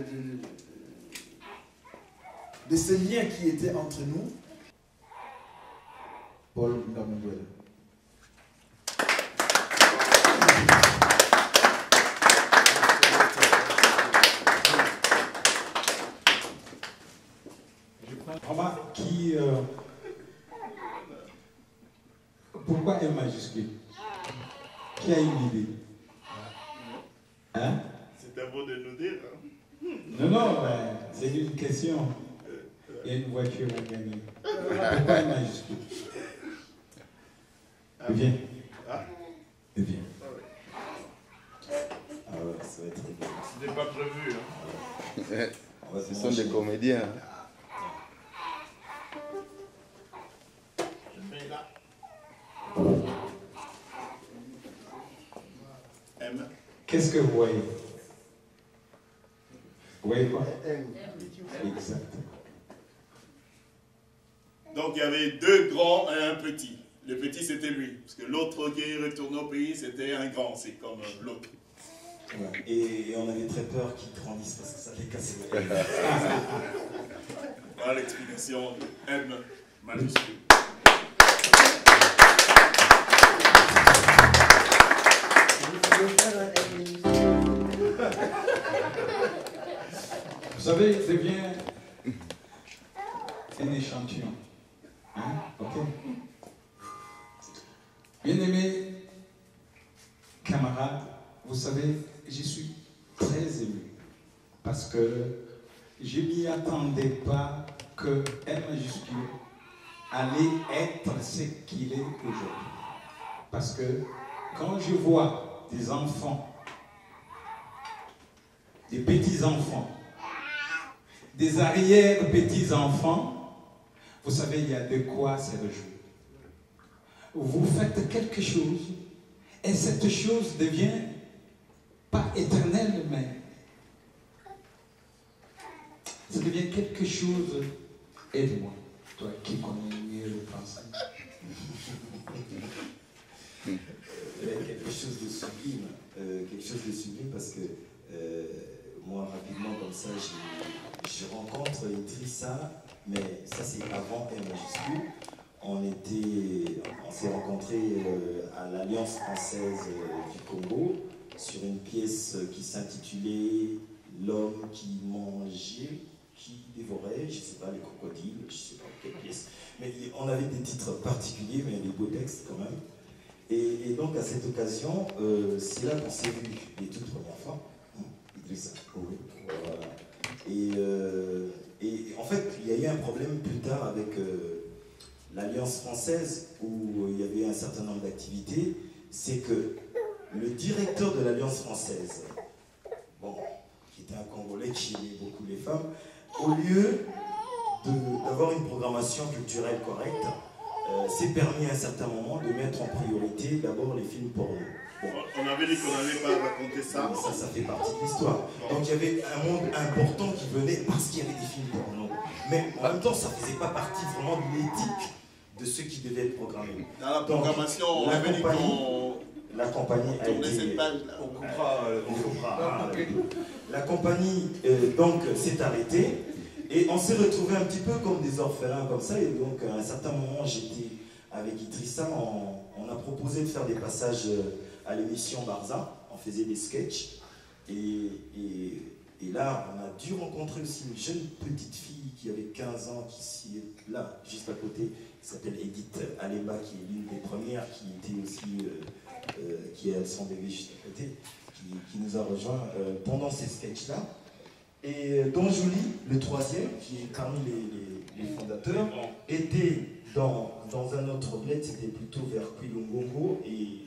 ces liens qui étaient entre nous. Paul Ndamouguel. Vraiment, pourquoi M majuscule? Qui a une idée? Hein? C'est à vous de nous dire. Non, non, c'est une question. Il y a une voiture à gagner. Pourquoi M majuscule? Viens. Viens. Ah ouais, ça va être très bien. C'était pas prévu. Hein. Ce sont des comédiens. Qu'est-ce que vous voyez? Vous voyez quoi? Exact. Donc il y avait deux grands et un petit. Le petit c'était lui, parce que l'autre qui est retourné au pays c'était un grand, c'est comme l'autre. Ouais. Et on avait très peur qu'il grandisse parce que ça allait casser le rêve. Voilà l'explication de M majuscule. Vous savez, devient un échantillon. Hein? Ok? Bien-aimés camarades, vous savez, je suis très ému parce que je m'y attendais pas que M majuscule allait être ce qu'il est aujourd'hui. Parce que quand je vois des enfants, des petits-enfants, des arrière-petits-enfants, vous savez, il y a de quoi se réjouir. Vous faites quelque chose et cette chose devient pas éternelle, mais ça devient quelque chose. Aide-moi, toi qui connais mieux le français. Quelque chose de sublime, parce que moi rapidement comme ça je rencontre Idrissa, mais ça c'est avant M majuscule. On s'est rencontrés à l'Alliance française du Congo sur une pièce qui s'intitulait L'homme qui mangeait, qui dévorait, je ne sais pas, les crocodiles, je ne sais pas quelle pièce. Mais on avait des titres particuliers, mais des beaux textes quand même. Et donc à cette occasion, c'est là qu'on s'est vu les toutes premières fois. Idrissa. Oui. Voilà. Et en fait, il y a eu un problème plus tard avec l'Alliance française où il y avait un certain nombre d'activités. C'est que le directeur de l'Alliance française, bon, qui était un Congolais qui aimait beaucoup les femmes, au lieu d'avoir une programmation culturelle correcte, s'est permis à un certain moment de mettre en priorité d'abord les films porno. Bon. On avait dit qu'on n'allait pas raconter ça. Ça fait partie de l'histoire. Donc il y avait un monde important qui venait parce qu'il y avait des films porno. Mais en même temps, ça ne faisait pas partie vraiment de l'éthique de ce qui devait être programmé. Dans la programmation, on avait dit qu'on... La compagnie a été... On coupera. La compagnie donc s'est arrêtée et on s'est retrouvés un petit peu comme des orphelins comme ça. Et donc à un certain moment, j'étais avec Idrissa, on a proposé de faire des passages à l'émission Barza. On faisait des sketchs. Et là, on a dû rencontrer aussi une jeune petite fille qui avait 15 ans, qui est là, juste à côté, qui s'appelle Edith Alemba, qui est l'une des premières, qui était aussi, qui est à son bébé juste à côté, qui nous a rejoint pendant ces sketchs-là. Et Don Joly, le troisième, qui est parmi les fondateurs, était dans un autre bled, c'était plutôt vers Quilongongo, et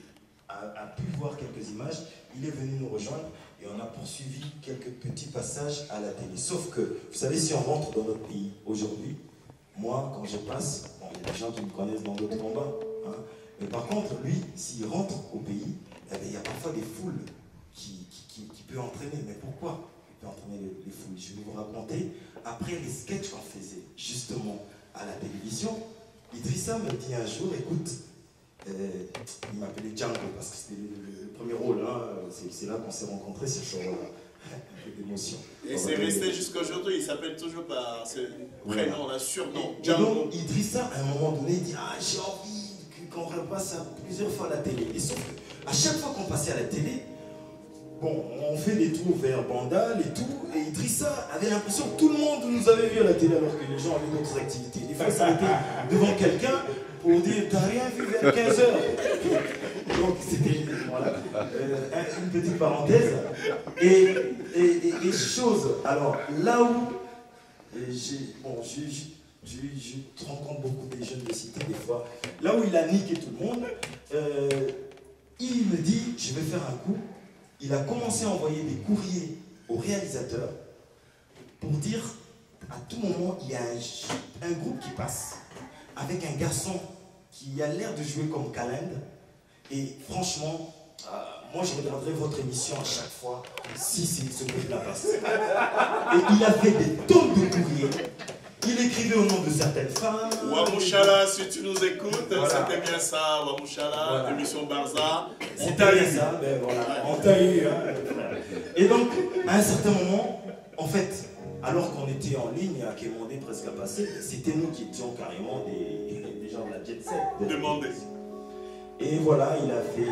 a pu voir quelques images. Il est venu nous rejoindre et on a poursuivi quelques petits passages à la télé. Sauf que, vous savez, si on rentre dans notre pays aujourd'hui, moi, quand je passe, bon, il y a des gens qui me connaissent dans d'autres combats, hein, mais par contre, lui, s'il rentre au pays, eh bien, il y a parfois des foules qui peuvent entraîner. Mais pourquoi il peut entraîner les foules? Je vais vous raconter. Après les sketchs qu'on faisait justement à la télévision, Idrissa me dit un jour, écoute, il m'appelait Django parce que c'était le premier rôle, hein, c'est là qu'on s'est rencontrés, c'est sur un peu d'émotion. Et c'est resté jusqu'à aujourd'hui, il s'appelle toujours par ce prénom, un surnom, Django. Donc Idrissa, à un moment donné, il dit « Ah, j'ai envie qu'on repasse plusieurs fois à la télé. » Et sauf qu'à chaque fois qu'on passait à la télé, bon, on fait des tours vers Bandal et tout, et Idrissa avait l'impression que tout le monde nous avait vu à la télé alors que les gens avaient d'autres activités. Des fois, il s'arrêtait devant quelqu'un pour dire « T'as rien vu vers 15 h ?» Donc, c'était voilà, une petite parenthèse. Et chose, alors là où je rencontre beaucoup des jeunes de cité des fois, là où il a niqué tout le monde, il me dit « Je vais faire un coup ». Il a commencé à envoyer des courriers aux réalisateurs pour dire à tout moment il y a un groupe qui passe avec un garçon qui a l'air de jouer comme Calend. Et franchement, moi je regarderai votre émission à chaque fois si ce groupe-là passe. Et il a fait des tonnes de courriers. Il écrivait au nom de certaines femmes. Wamouchala, si tu nous écoutes, voilà. C'était bien ça, Wamouchala, voilà. Émission Barza. On t'a eu. Ça, ben voilà, on t'a eu. Hein. Et donc, à un certain moment, en fait, alors qu'on était en ligne à Kémondé presque à passer, c'était nous qui étions carrément des gens de la jet set. Demandez. Et voilà, il a fait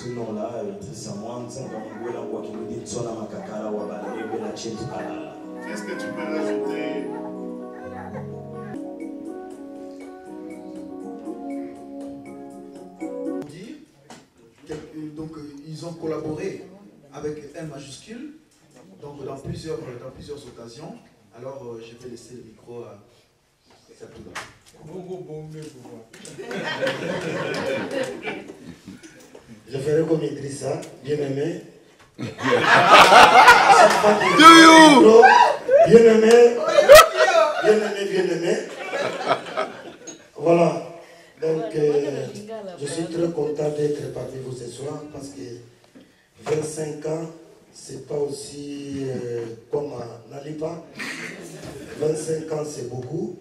ce nom-là, Idrissa Mwan, qui nous dit Tsona Makakala Wabale, Bela Chetukala. Qu'est-ce que tu peux rajouter? Donc ils ont collaboré avec M majuscule, donc dans plusieurs occasions. Alors je vais laisser le micro à Sapouda. Je ferai comme Idrissa, bien aimé. Bien aimé, bien aimé. Voilà. Donc, je suis très content d'être parmi vous ce soir parce que 25 ans, c'est pas aussi comme à Nalipa. 25 ans, c'est beaucoup.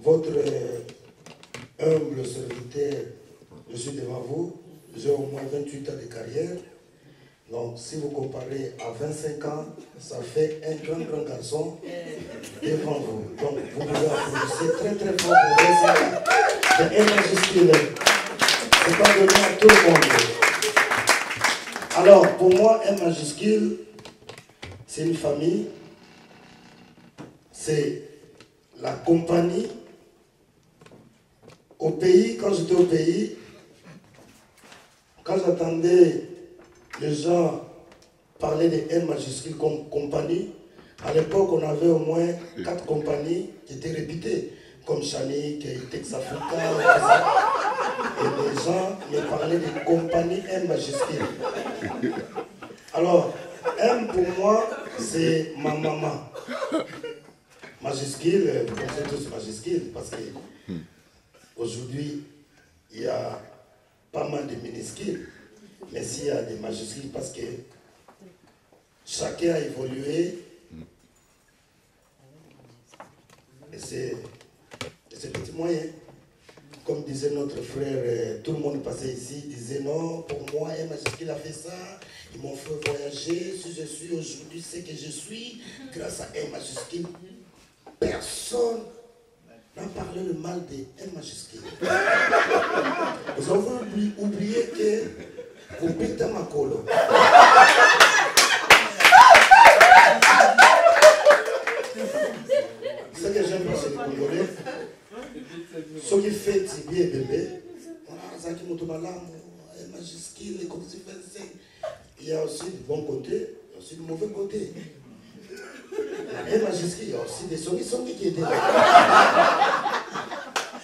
Votre humble serviteur, je suis devant vous. J'ai au moins 28 ans de carrière. Donc, si vous comparez à 25 ans, ça fait un grand garçon devant vous. Donc, vous pouvez applaudir très très fort pour 25 ans. C'est un majuscule. C'est pas donné à tout le monde. Alors, pour moi, un majuscule, c'est une famille. C'est la compagnie. Au pays, quand j'étais au pays, quand j'entendais les gens parler de M majuscule comme compagnie, à l'époque, on avait au moins 4 compagnies qui étaient réputées, comme Chanik, Tex Africa, et les gens me parlaient de compagnie M majuscule. Alors, M pour moi, c'est ma maman. Majuscule, vous connaissez tous majuscule, parce que aujourd'hui, il y a pas mal de minuscules, mais s'il y a des majuscules, parce que chacun a évolué, et c'est petit moyen. Comme disait notre frère, tout le monde passait ici, disait non, pour moi, un majuscule a fait ça, ils m'ont fait voyager, si je suis aujourd'hui ce que je suis, grâce à un majuscule. personne n'a parlé le mal des M majuscules. Vous avez oublié que vous piquez ma colo. Ce que j'aime chez les Congolais, ce qui fait Tibi et bébé, ça qui monte mal, M majuscule, les conditions 25. Il y a aussi du bon côté, il y a aussi du mauvais côté. La M majuscule, il y a aussi des songi qui étaient là.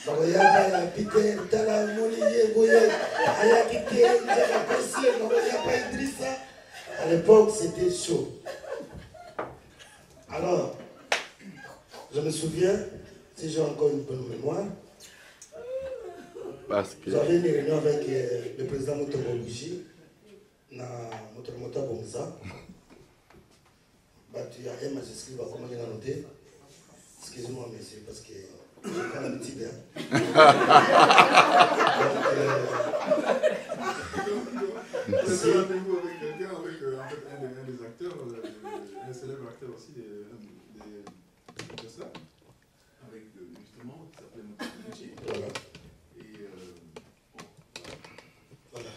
Donc il y a Peter, Tala, Moliye, Goye, Ayakite, Ndiakapessie, il n'y a pas Idrissa. À l'époque, c'était chaud. Alors, je me souviens, si j'ai encore une bonne mémoire, j'avais une réunion avec le président Motomobushi, na Motomota Bonza. Tu as un majuscule, comment il a noté. Excusez-moi, monsieur, parce que je n'ai pas l'habitude. C'est un rendez-vous avec quelqu'un, avec un des acteurs, un célèbre acteur aussi de ça, avec justement, qui s'appelait Motobushi. Voilà. Et voilà.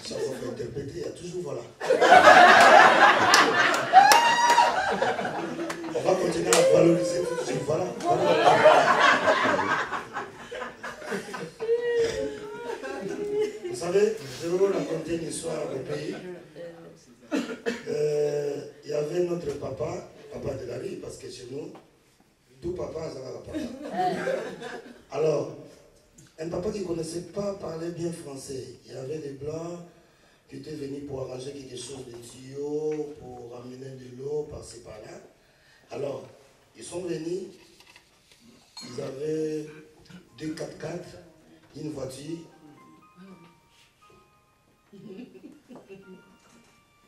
Chaque fois qu'on interprète, il y a toujours voilà. On va continuer à valoriser tout de suite. Voilà. Vous savez, je vais vous raconter une histoire au pays. Il y avait notre papa de la rue, parce que chez nous, tout papa, ça va papa. Alors, un papa qui ne connaissait pas parler bien français. Il y avait des blancs qui étaient venus pour arranger quelque chose de tuyau, pour ramener de l'eau par-ci par-là. Alors, ils sont venus, ils avaient 2 4x4, une voiture.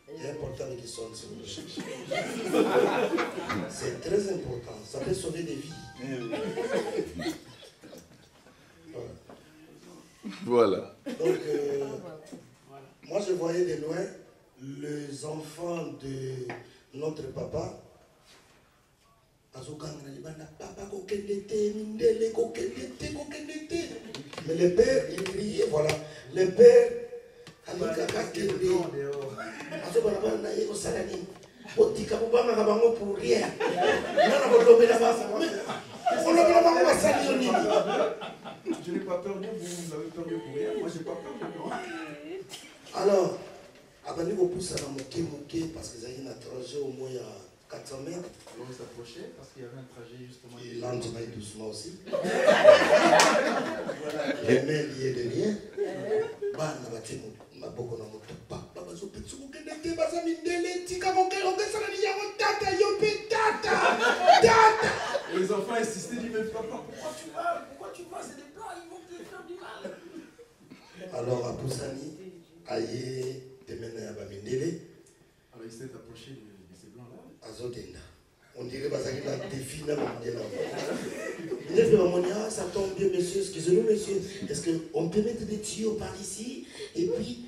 Il y a un portable qui sonne si vous le cherchez. C'est très important, ça peut sauver des vies. Voilà. Donc, moi je voyais de loin les enfants de notre papa. Mais le père, il criait, voilà. Le père, je n'ai pas peur de vous avez peur de courir, moi j'ai pas peur de vous. Alors, abandonner vos pouces à la moquer parce qu'ils avaient un trajet au moins à 400 mètres. Alors ils s'approchaient parce qu'il y avait un trajet justement. Il lendemain doucement aussi. Les mains liées de rien. Les enfants insistaient, disent mais papa, pourquoi tu vas, c'est des blancs, ils vont te faire du mal. Alors à Poussani, Aïe, Temena Bamindele. Alors il s'est approché de ces blancs-là. Azodenda. On dirait que c'est un défi là, il a fait ça tombe bien, monsieur, excusez-nous, monsieur. Est-ce qu'on peut mettre des tuyaux par ici et puis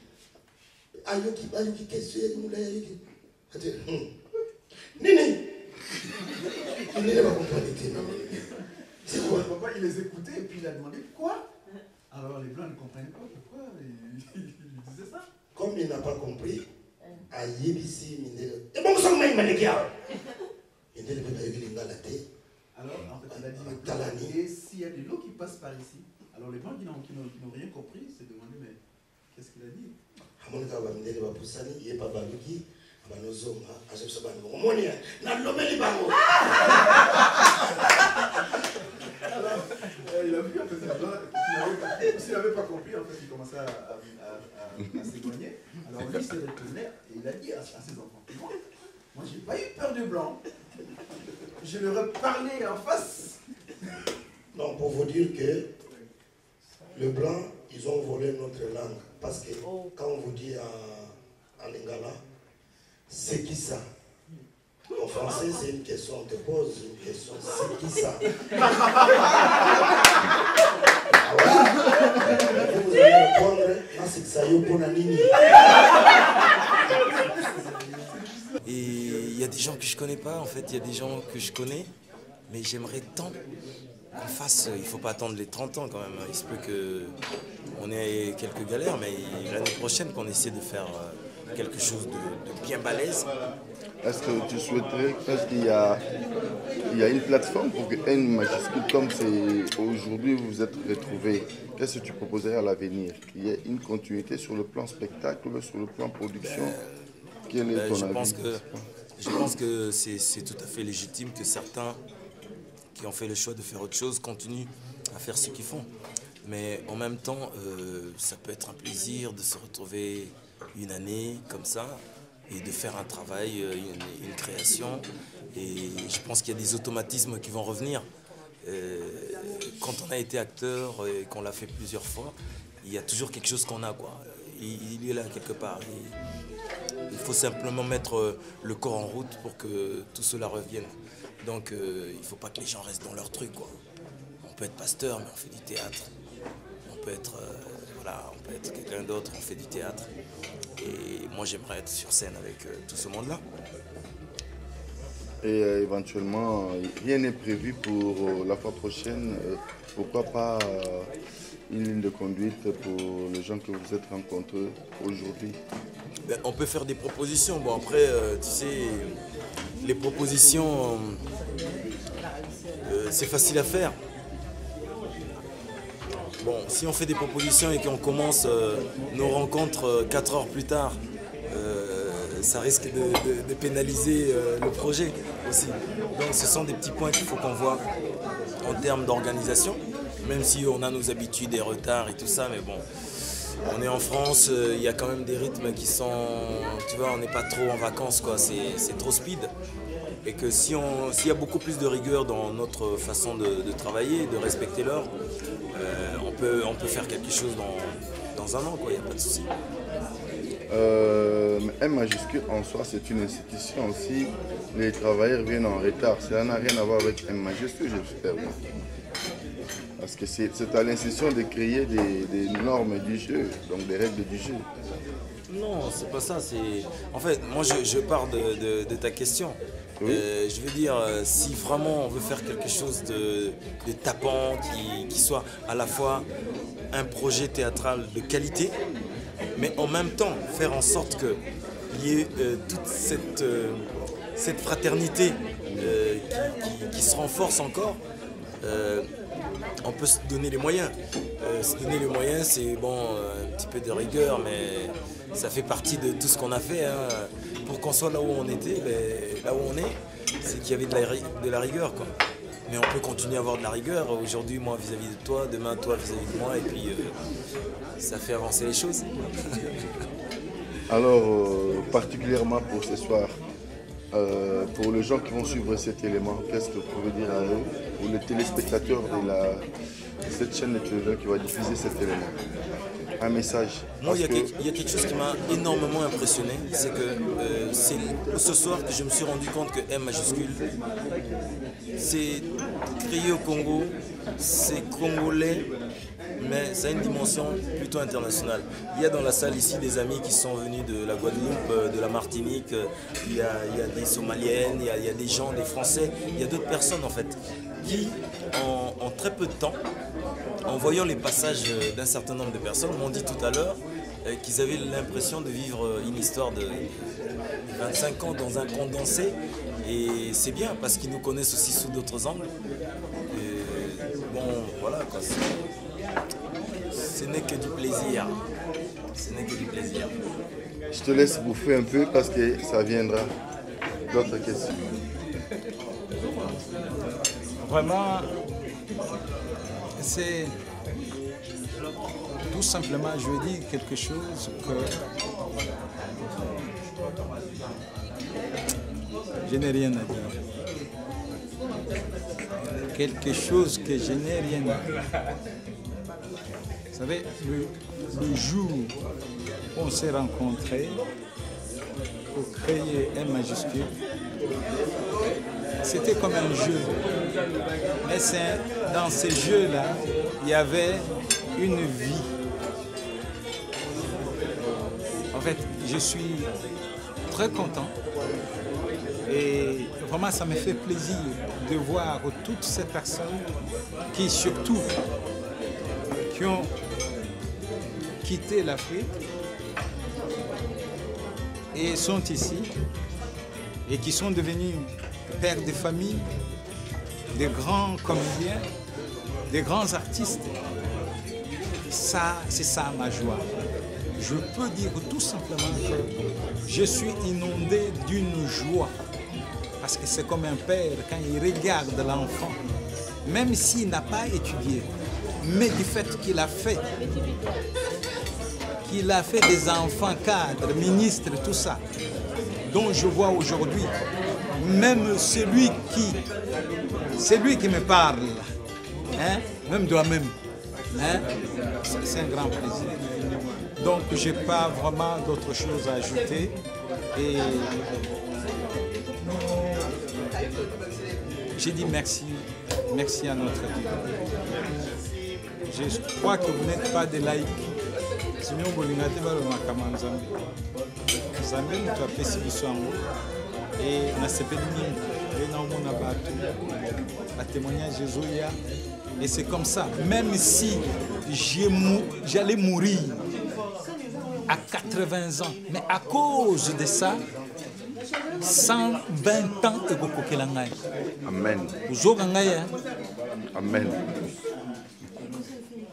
Ayoki, qu'est-ce que c'est? Nini! Il n'est pas compris. C'est quoi? Papa, il les écoutait et puis il a demandé pourquoi. Alors les blancs ne comprenaient pas pourquoi il disait ça. Comme il n'a pas compris, Ayebisi, et bon, ça m'a dit alors, en fait, il a dit, et s'il y a de l'eau qui passe par ici, alors les blancs qui n'ont rien compris se demandaient, mais qu'est-ce qu'il a dit? Il a vu en fait, s'il n'avait pas compris, en fait, il commençait à s'éloigner. Alors lui s'est retourné et il a dit à ses enfants, moi j'ai pas eu peur de blanc. Je leur ai parlé en face. Non, pour vous dire que le blanc, ils ont volé notre langue. Parce que quand on vous dit en lingala, c'est qui ça? En français, c'est une question, on te pose une question, c'est qui ça? Vous allez répondre, c'est que ça y est pour la ligne. Et il y a des gens que je connais pas, en fait, il y a des gens que je connais. Mais j'aimerais tant qu'on fasse, il ne faut pas attendre les 30 ans quand même. Il se peut qu'on ait quelques galères, mais l'année prochaine qu'on essaie de faire quelque chose de bien balèze. Est-ce que tu souhaiterais, est-ce qu'il y a une plateforme pour que N majuscule comme c'est aujourd'hui vous vous êtes retrouvés? Qu'est-ce que tu proposerais à l'avenir? Qu'il y ait une continuité sur le plan spectacle, sur le plan production? Quel est ton avis? Je pense que c'est tout à fait légitime que certains qui ont fait le choix de faire autre chose continuent à faire ce qu'ils font. Mais en même temps, ça peut être un plaisir de se retrouver une année comme ça et de faire un travail, une création. Et je pense qu'il y a des automatismes qui vont revenir. Quand on a été acteur et qu'on l'a fait plusieurs fois, il y a toujours quelque chose qu'on a, quoi. Il est là quelque part. Il faut simplement mettre le corps en route pour que tout cela revienne. Donc il ne faut pas que les gens restent dans leur truc, quoi. On peut être pasteur, mais on fait du théâtre. On peut être, on peut être quelqu'un d'autre, on fait du théâtre. Et moi, j'aimerais être sur scène avec tout ce monde-là. Et éventuellement, rien n'est prévu pour la fois prochaine. Pourquoi pas une ligne de conduite pour les gens que vous êtes rencontrés aujourd'hui? On peut faire des propositions. Bon, après, tu sais, les propositions, c'est facile à faire. Bon, si on fait des propositions et qu'on commence nos rencontres 4 heures plus tard, ça risque de pénaliser le projet aussi. Donc ce sont des petits points qu'il faut qu'on voit en termes d'organisation, même si on a nos habitudes, des retards et tout ça, mais bon, on est en France, il y a quand même des rythmes qui sont, tu vois, on n'est pas trop en vacances, quoi, c'est trop speed. Et que s'il y a beaucoup plus de rigueur dans notre façon de travailler, de respecter l'heure, on peut faire quelque chose dans un an, quoi, il n'y a pas de souci. M majuscule en soi, c'est une institution aussi. Les travailleurs viennent en retard. Cela n'a rien à voir avec M majuscule, j'espère. Parce que c'est à l'institution de créer des normes du jeu, donc des règles du jeu. Non, c'est pas ça. En fait, moi, je pars de ta question. Oui. Je veux dire, si vraiment on veut faire quelque chose de tapant, qui soit à la fois un projet théâtral de qualité, mais en même temps faire en sorte qu'il y ait toute cette fraternité qui se renforce encore, on peut se donner les moyens. Se donner les moyens, c'est bon, un petit peu de rigueur, mais ça fait partie de tout ce qu'on a fait. Hein. Pour qu'on soit là où on était, là où on est, c'est qu'il y avait de la rigueur, quoi. Mais on peut continuer à avoir de la rigueur. Aujourd'hui, moi vis-à-vis de toi, demain, toi vis-à-vis de moi, et puis ça fait avancer les choses. Alors, particulièrement pour ce soir, pour les gens qui vont suivre cet élément, qu'est-ce que vous pouvez dire à eux, pour les téléspectateurs de cette chaîne de télévision qui va diffuser cet élément? Un message. Moi, il y a quelque chose qui m'a énormément impressionné, c'est que c'est ce soir que je me suis rendu compte que M majuscule, c'est créé au Congo, c'est congolais, mais ça a une dimension plutôt internationale. Il y a dans la salle ici des amis qui sont venus de la Guadeloupe, de la Martinique, il y a des Somaliennes, il y a des gens, des Français, il y a d'autres personnes en fait, qui en très peu de temps, en voyant les passages d'un certain nombre de personnes, m'ont dit tout à l'heure qu'ils avaient l'impression de vivre une histoire de 25 ans dans un condensé. Et c'est bien parce qu'ils nous connaissent aussi sous d'autres angles. Et bon, voilà quoi. Ce n'est que du plaisir. Ce n'est que du plaisir. Je te laisse bouffer un peu parce que ça viendra. D'autres questions? Vraiment, c'est tout simplement, je veux dire quelque chose que je n'ai rien à dire. Quelque chose que je n'ai rien à dire. Vous savez, le jour où on s'est rencontrés pour créer M majuscule, c'était comme un jeu. Mais dans ces jeux-là, il y avait une vie. En fait, je suis très content Et vraiment, ça me fait plaisir de voir toutes ces personnes qui, surtout, qui ont quitté l'Afrique et sont ici et qui sont devenus pères de famille, des grands comédiens, des grands artistes. Ça, c'est ça ma joie. Je peux dire tout simplement que je suis inondé d'une joie. Parce que c'est comme un père quand il regarde l'enfant, même s'il n'a pas étudié, mais du fait qu'il a fait des enfants cadres, ministres, tout ça, dont je vois aujourd'hui, même celui qui me parle, hein, même toi-même, hein, c'est un grand plaisir. Donc je n'ai pas vraiment d'autre chose à ajouter. Et j'ai dit merci, merci à notre Dieu. Je crois que vous n'êtes pas des laïcs. Sinon, vous n'avez pas le Nzambe. Nzambe nous a fait ce qu'ils sont. Et on a sepelé et on a battu. Témoignage de Zoya. Et c'est comme ça. Même si j'allais mourir à 80 ans, mais à cause de ça, 120 ans et Gokokelangai. Amen. Amen.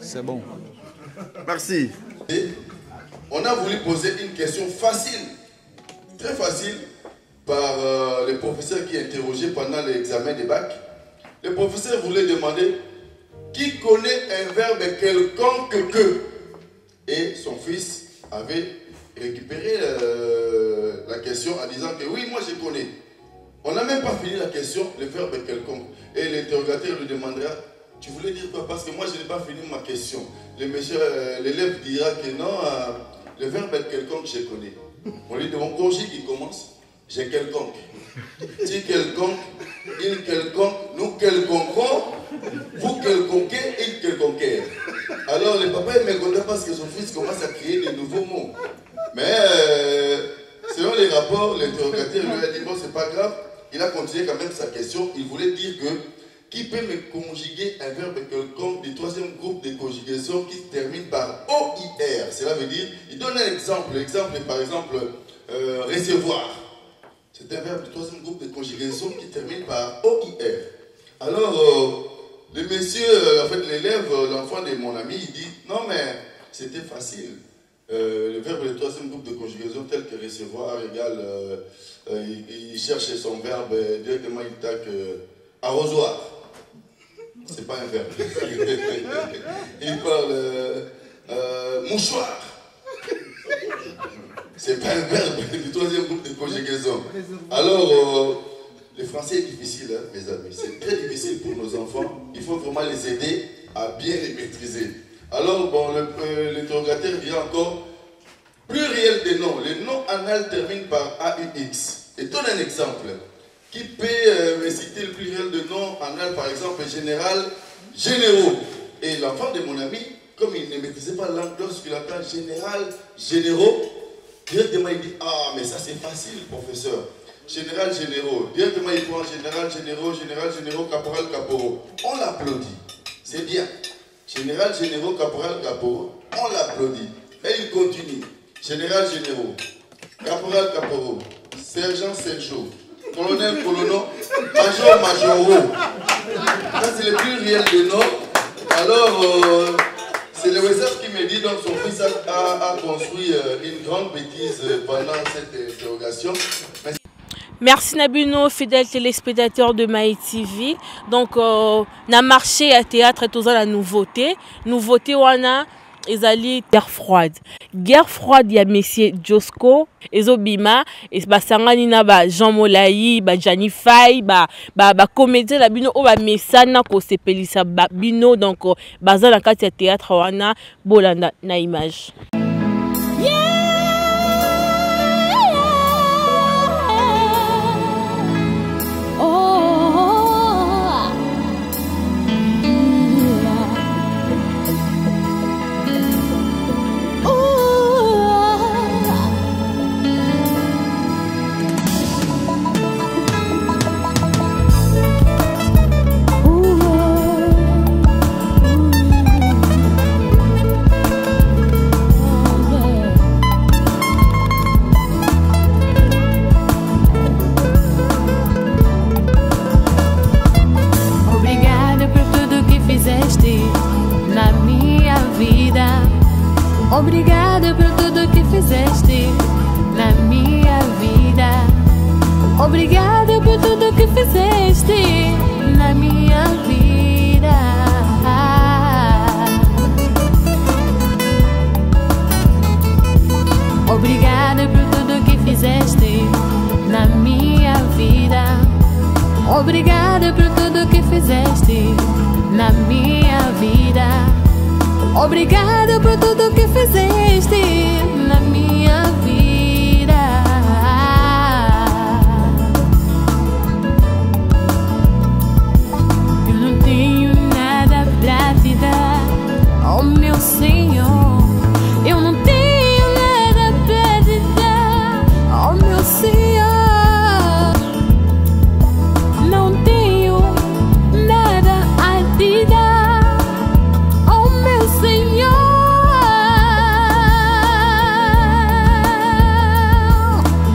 C'est bon. Merci. On a voulu poser une question facile, très facile, par le professeur qui est interrogé pendant l'examen des bacs. Le professeur voulait demander qui connaît un verbe quelconque que. Et son fils avait récupéré la question en disant que oui, moi je connais. On n'a même pas fini la question, le verbe quelconque. Et l'interrogateur lui demandera, tu voulais dire quoi? Parce que moi je n'ai pas fini ma question. L'élève dira que non, le verbe quelconque je connais. On lui demande conjugue qui commence, j'ai quelconque. Tu quelconque, il quelconque, nous quelconquons, vous quelconquez, il quelconquer. Alors le papa est mécontent parce que son fils commence à créer de nouveaux mots. Mais selon les rapports, l'interrogateur lui a dit bon, c'est pas grave. Il a continué quand même sa question. Il voulait dire que qui peut me conjuguer un verbe quelconque du troisième groupe de conjugation qui se termine par OIR. Cela veut dire, il donne un exemple. L'exemple est par exemple recevoir. C'est un verbe du troisième groupe de conjugation qui termine par OIR. Alors, le monsieur, en fait l'élève, l'enfant de mon ami, il dit non mais c'était facile. Le verbe du troisième groupe de conjugation tel que recevoir égale, il cherche son verbe, directement il taque arrosoir. C'est pas un verbe. Il parle mouchoir. C'est pas un verbe du troisième groupe de conjugaison. Alors, le français est difficile, hein, mes amis. C'est très difficile pour nos enfants. Il faut vraiment les aider à bien les maîtriser. Alors, bon, l'interrogateur dira encore pluriel des noms. Les noms anal terminent par AUX. Et donne un exemple. Qui peut me citer le pluriel de noms anal, par exemple, général, généraux. Et l'enfant de mon ami, comme il ne maîtrisait pas la langue, lorsqu'il entend général, généraux, directement il dit ah, mais ça c'est facile, professeur. Général, généraux. Directement il prend général, généraux, caporal, caporaux. On l'applaudit. C'est bien. Général, généraux, caporal, caporaux. On l'applaudit. Et il continue. Général, généraux. Caporal, caporaux. Sergent, sergent. Colonel, colonel. Major, majoraux. Ça c'est le pluriel de nom. Alors, c'est le Wessef qui me dit donc son fils a construit une grande bêtise pendant cette interrogation. Merci Nabino, fidèle téléspectateur de Maï TV. Donc, na marché à théâtre tout ça la nouveauté. Nouveauté wana ezali guerre froide. Guerre froide ya Monsieur Josco, ezobima et basangani na ba Jean Molayi, ba Jani Fay, ba comédien la bino o ba mesana ko sepelisa ba bino donc baza na kati ya théâtre wana bolanda na image. Obrigado por tudo que fizeste na minha vida. Obrigado por tudo que fizeste na minha vida. Obrigado por tudo que fizeste na minha vida. Obrigado por tudo que fizeste na minha vida. Obrigado por tudo que fizeste na minha vida. Eu não tenho nada pra te dar, oh meu Senhor. Eu não tenho nada pra te dar, oh meu Senhor. Não tenho nada a te dar, oh meu Senhor.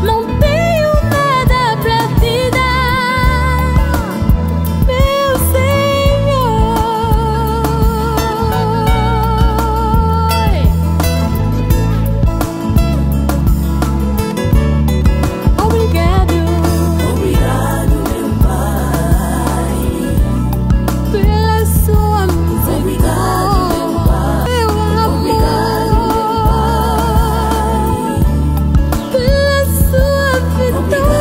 Não tenho nada pra te dar, meu Senhor. Obrigado, Obrigado, meu Pai, pela sua misericórdia, meu amor, pela sua vitória.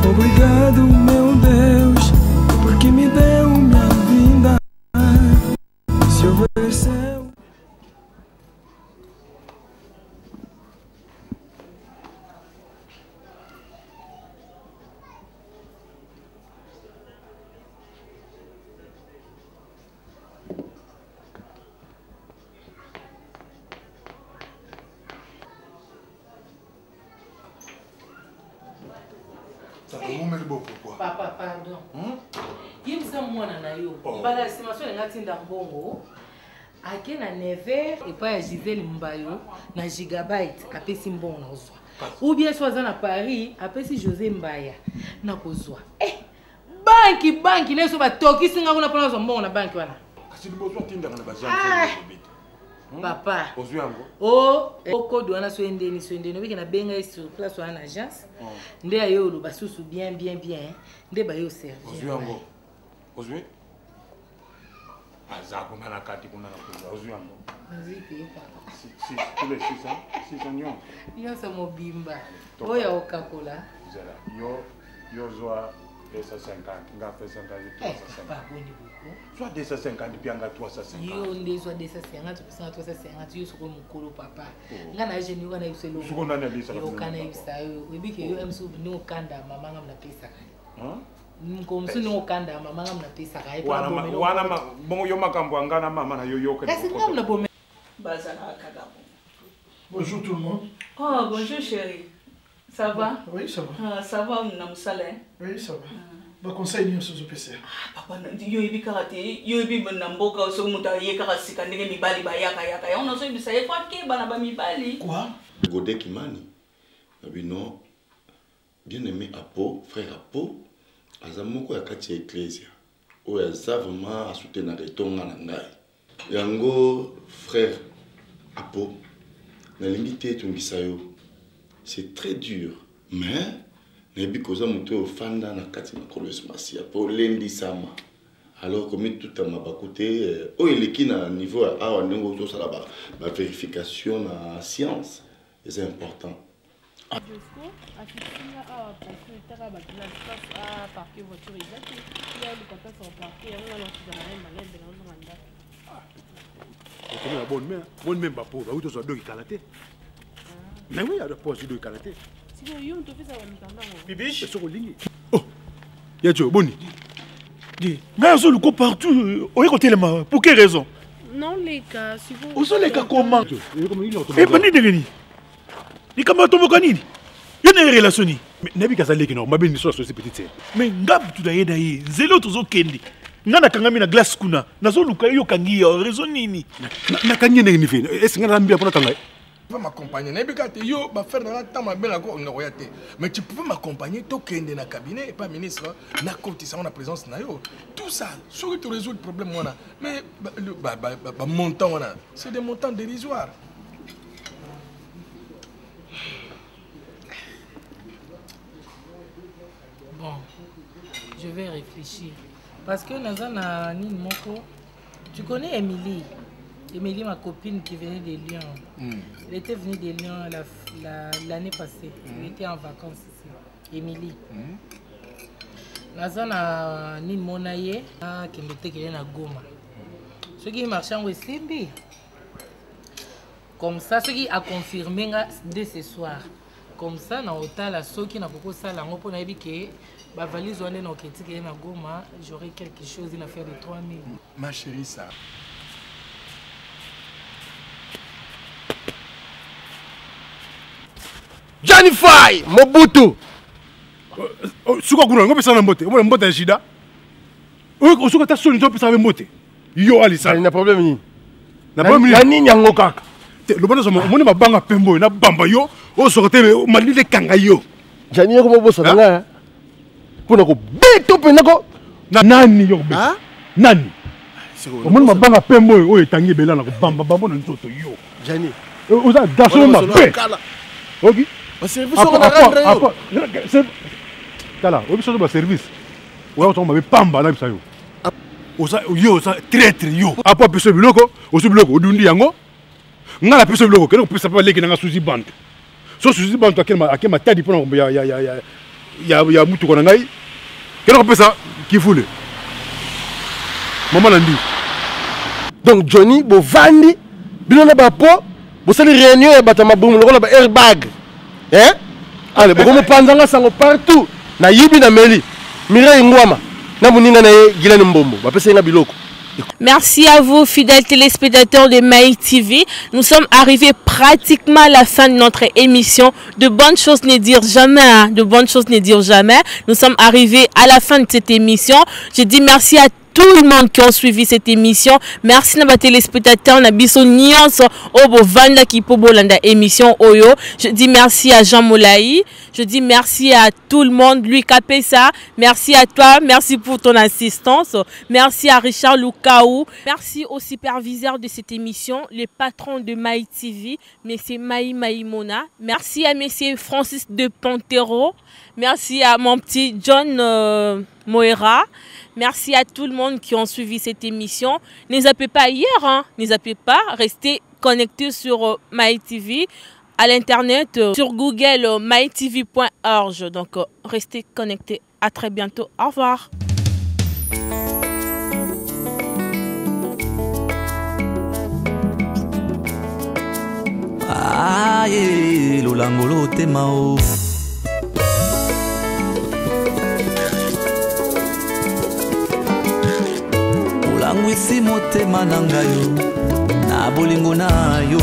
Obrigado, meu Deus, porque me deu minha vida. Se houver céu. Ça fait mon beau pourquoi? Papa, pardon. Il me semble moi na yo. Bala c'est ma soeur ngati ndambongo. Ake na 9h et pas à Gisèle Mbayo na gigabyte apesi mbongo na ozwa. Ou bien soit na Paris apesi José Mbaya na kozwa. Banki neso ba toki singa kuna pona zo mbongo na banki wana. Kasi libozo tinda na bazango. Papa. Ozwi yango. Code wana so endeni biki na benga sur place wana agence. Nde ayo lo basusu bien. Nde ba yo servir. Ozwi yango. Ozwi? Azako mana kati kuna na kuza. Ozwi yango. Vas-y paye papa. Si tous les 600 nyon. Yo sa mobimba. Oya okakola. Zela. Yo zwa 250. Nga fait 50 350. Pas boni beaucoup. Soit 250 puis nga 350. Yo nde soit 250 puis 350 yo soko mukolo papa. Nga na jeni wana yuselo. Soko na lisa. Yo kana yusa yo. Ebike yo emsu no kanda mama nga mna pesa kai. Mkomsu no kanda mama nga mna pesa kai. Wana bongo yo makambo ngana mama na yo yoka. Kasi nga mna bome. Bazana Kagabo. Bonjour tout le monde. Oh, bonjour chérie. Ça va? Oui, ça va. Ça va, mon Moussala? Oui, ça va. Bah, conseil ni sur PC. Papa, yo ibi karate, yo ibi mnamboka so muta ye karasika ndenge mibali ba yaka. On a so ibi saye kwa ke bana ba mibali. Quoi? Godé Kimani. Abino bien aimé Apo, frère Apo, azamoko ya kati ya ecclesia. Oya za vraiment a soutenir retonga na ngai. Yango frère Apo. Na limité tungisa yo. C'est très dur, mais nebi koza muto fanda na kati na kolos masia po lendi sama. Alors comme tout à ma côté, eleki na niveau a ndongo to sala ba vérification na science, c'est important. Bonne même pas pour vous tous deux karaté. Mais oui, il y a des postes de karaté. Bibiche, c'est oh, Yadjo, Boni. Dis, mais on le partout. On est côté les mains. Pour quelle raison? Non, les gars, si vous. Où sont les gars comment? Et pas ni de gagner. Ni comment ton mokanini? Il y a une relation. Mais n'abi kazalé qui non, ma belle histoire sur ces petites sœurs. Mais ngab tout d'ailleurs d'ailleurs, zélo tous au kendi. Ngana kangami na glace kuna. Nazo luka yo kangi raison nini? Na kangi ne ni fait. Est-ce que ngana mbia pona kanga? pouvais m'accompagner. Yo, bah faire dans la temps, ma belle encore, on a été. Mais tu pouvais m'accompagner, toi qui es dans le cabinet, et pas ministre, na côté ça, on a présence na yo. Tout ça, sur tu résous le problème, on a. Mais montant, on a. C'est des montants dérisoires. Bon, je vais réfléchir. Parce que Nazana Nine Moko, tu connais Émilie. Émilie, ma copine qui venait des Lions. Elle était venue des Lions l'année passée. Elle était en vacances ici. Émilie. Nazana Nine Monaye, qui était à Goma. Ce qui marchait en Wessimbi. Comme ça, ce qui a confirmé dès ce soir. Comme ça, dans l'hôtel, ceux qui n'ont pas ça, on a dit que la valise on est dans Goma, j'aurai quelque chose à faire de 3 000. Ma chérie, ça. Janify, Mobutu. Suka kuna ngope sana mbote. Ngope mbote shida. Oyo suka ta soni to pesa mbote. Yo alisa. Na problème ni. Na problème ni. Na nini yango kaka? Le bon somo moni mabanga pembo na bamba yo. O sorte malile kanga yo. Jani ko boso nga. Pona ko beto pena ko. Nani yo be? Nani? Moni mabanga pembo oyo etangi bela na ko bamba bamba na nzoto yo. Jani. Oza daso mabe. Ok? Service on a rendre yo. Kala, obi so ba service. Wa to mabe pamba na bisayo. Oza yo sa traître yo. Apo peso biloko, oso biloko odundi yango. Ngala peso biloko kene ko pesa pa leki na suzi band. So suzi band akema tadi pona ya mutu kona ngai. Kene ko pesa kifule. Maman Nandi. Donc Johnny Bovandi bilona ba po bo sali réunion ya batama boum lokola ba airbag. Hein? Allez, bokomo panzanga sango partout. Na yibi na meli. Mireille Ngwama. Na muninga na Gilani Mbombo. Ba pesa ina biloko. Merci à vous, fidèles téléspectateurs de Maï TV. Nous sommes arrivés pratiquement à la fin de notre émission. De bonnes choses ne dire jamais. Hein. De bonnes choses ne dire jamais. Nous sommes arrivés à la fin de cette émission. Je dis merci à tout le monde qui ont suivi cette émission. Merci à nos téléspectateurs. On a biso nyonso obo vanda ki po bolanda émission Oyo. Je dis merci à Jean Moulaï. Je dis merci à tout le monde. Lui Kapesa. Merci à toi. Merci pour ton assistance. Merci à Richard Lukaou. Merci au superviseur de cette émission, le patron de Maï TV, M. Maïmona. Merci à M. Francis de Pontero. Merci à mon petit John Moera. Merci à tout le monde qui ont suivi cette émission. Ne zappez pas hier, hein. Ne zappez pas. Restez connectés sur Maï TV, à l'internet, sur Google, mytv.org. Donc, restez connectés. À très bientôt. Au revoir. Aye, lolangolo temao. Langwisi motema na ngayo na bolingo na yo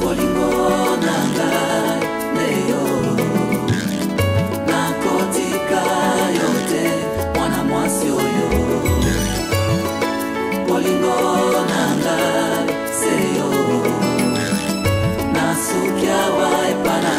bolingo na ngai leyo nakotika yote mwana mwasi oyo bolingo na ngai seyo nasukia wae pana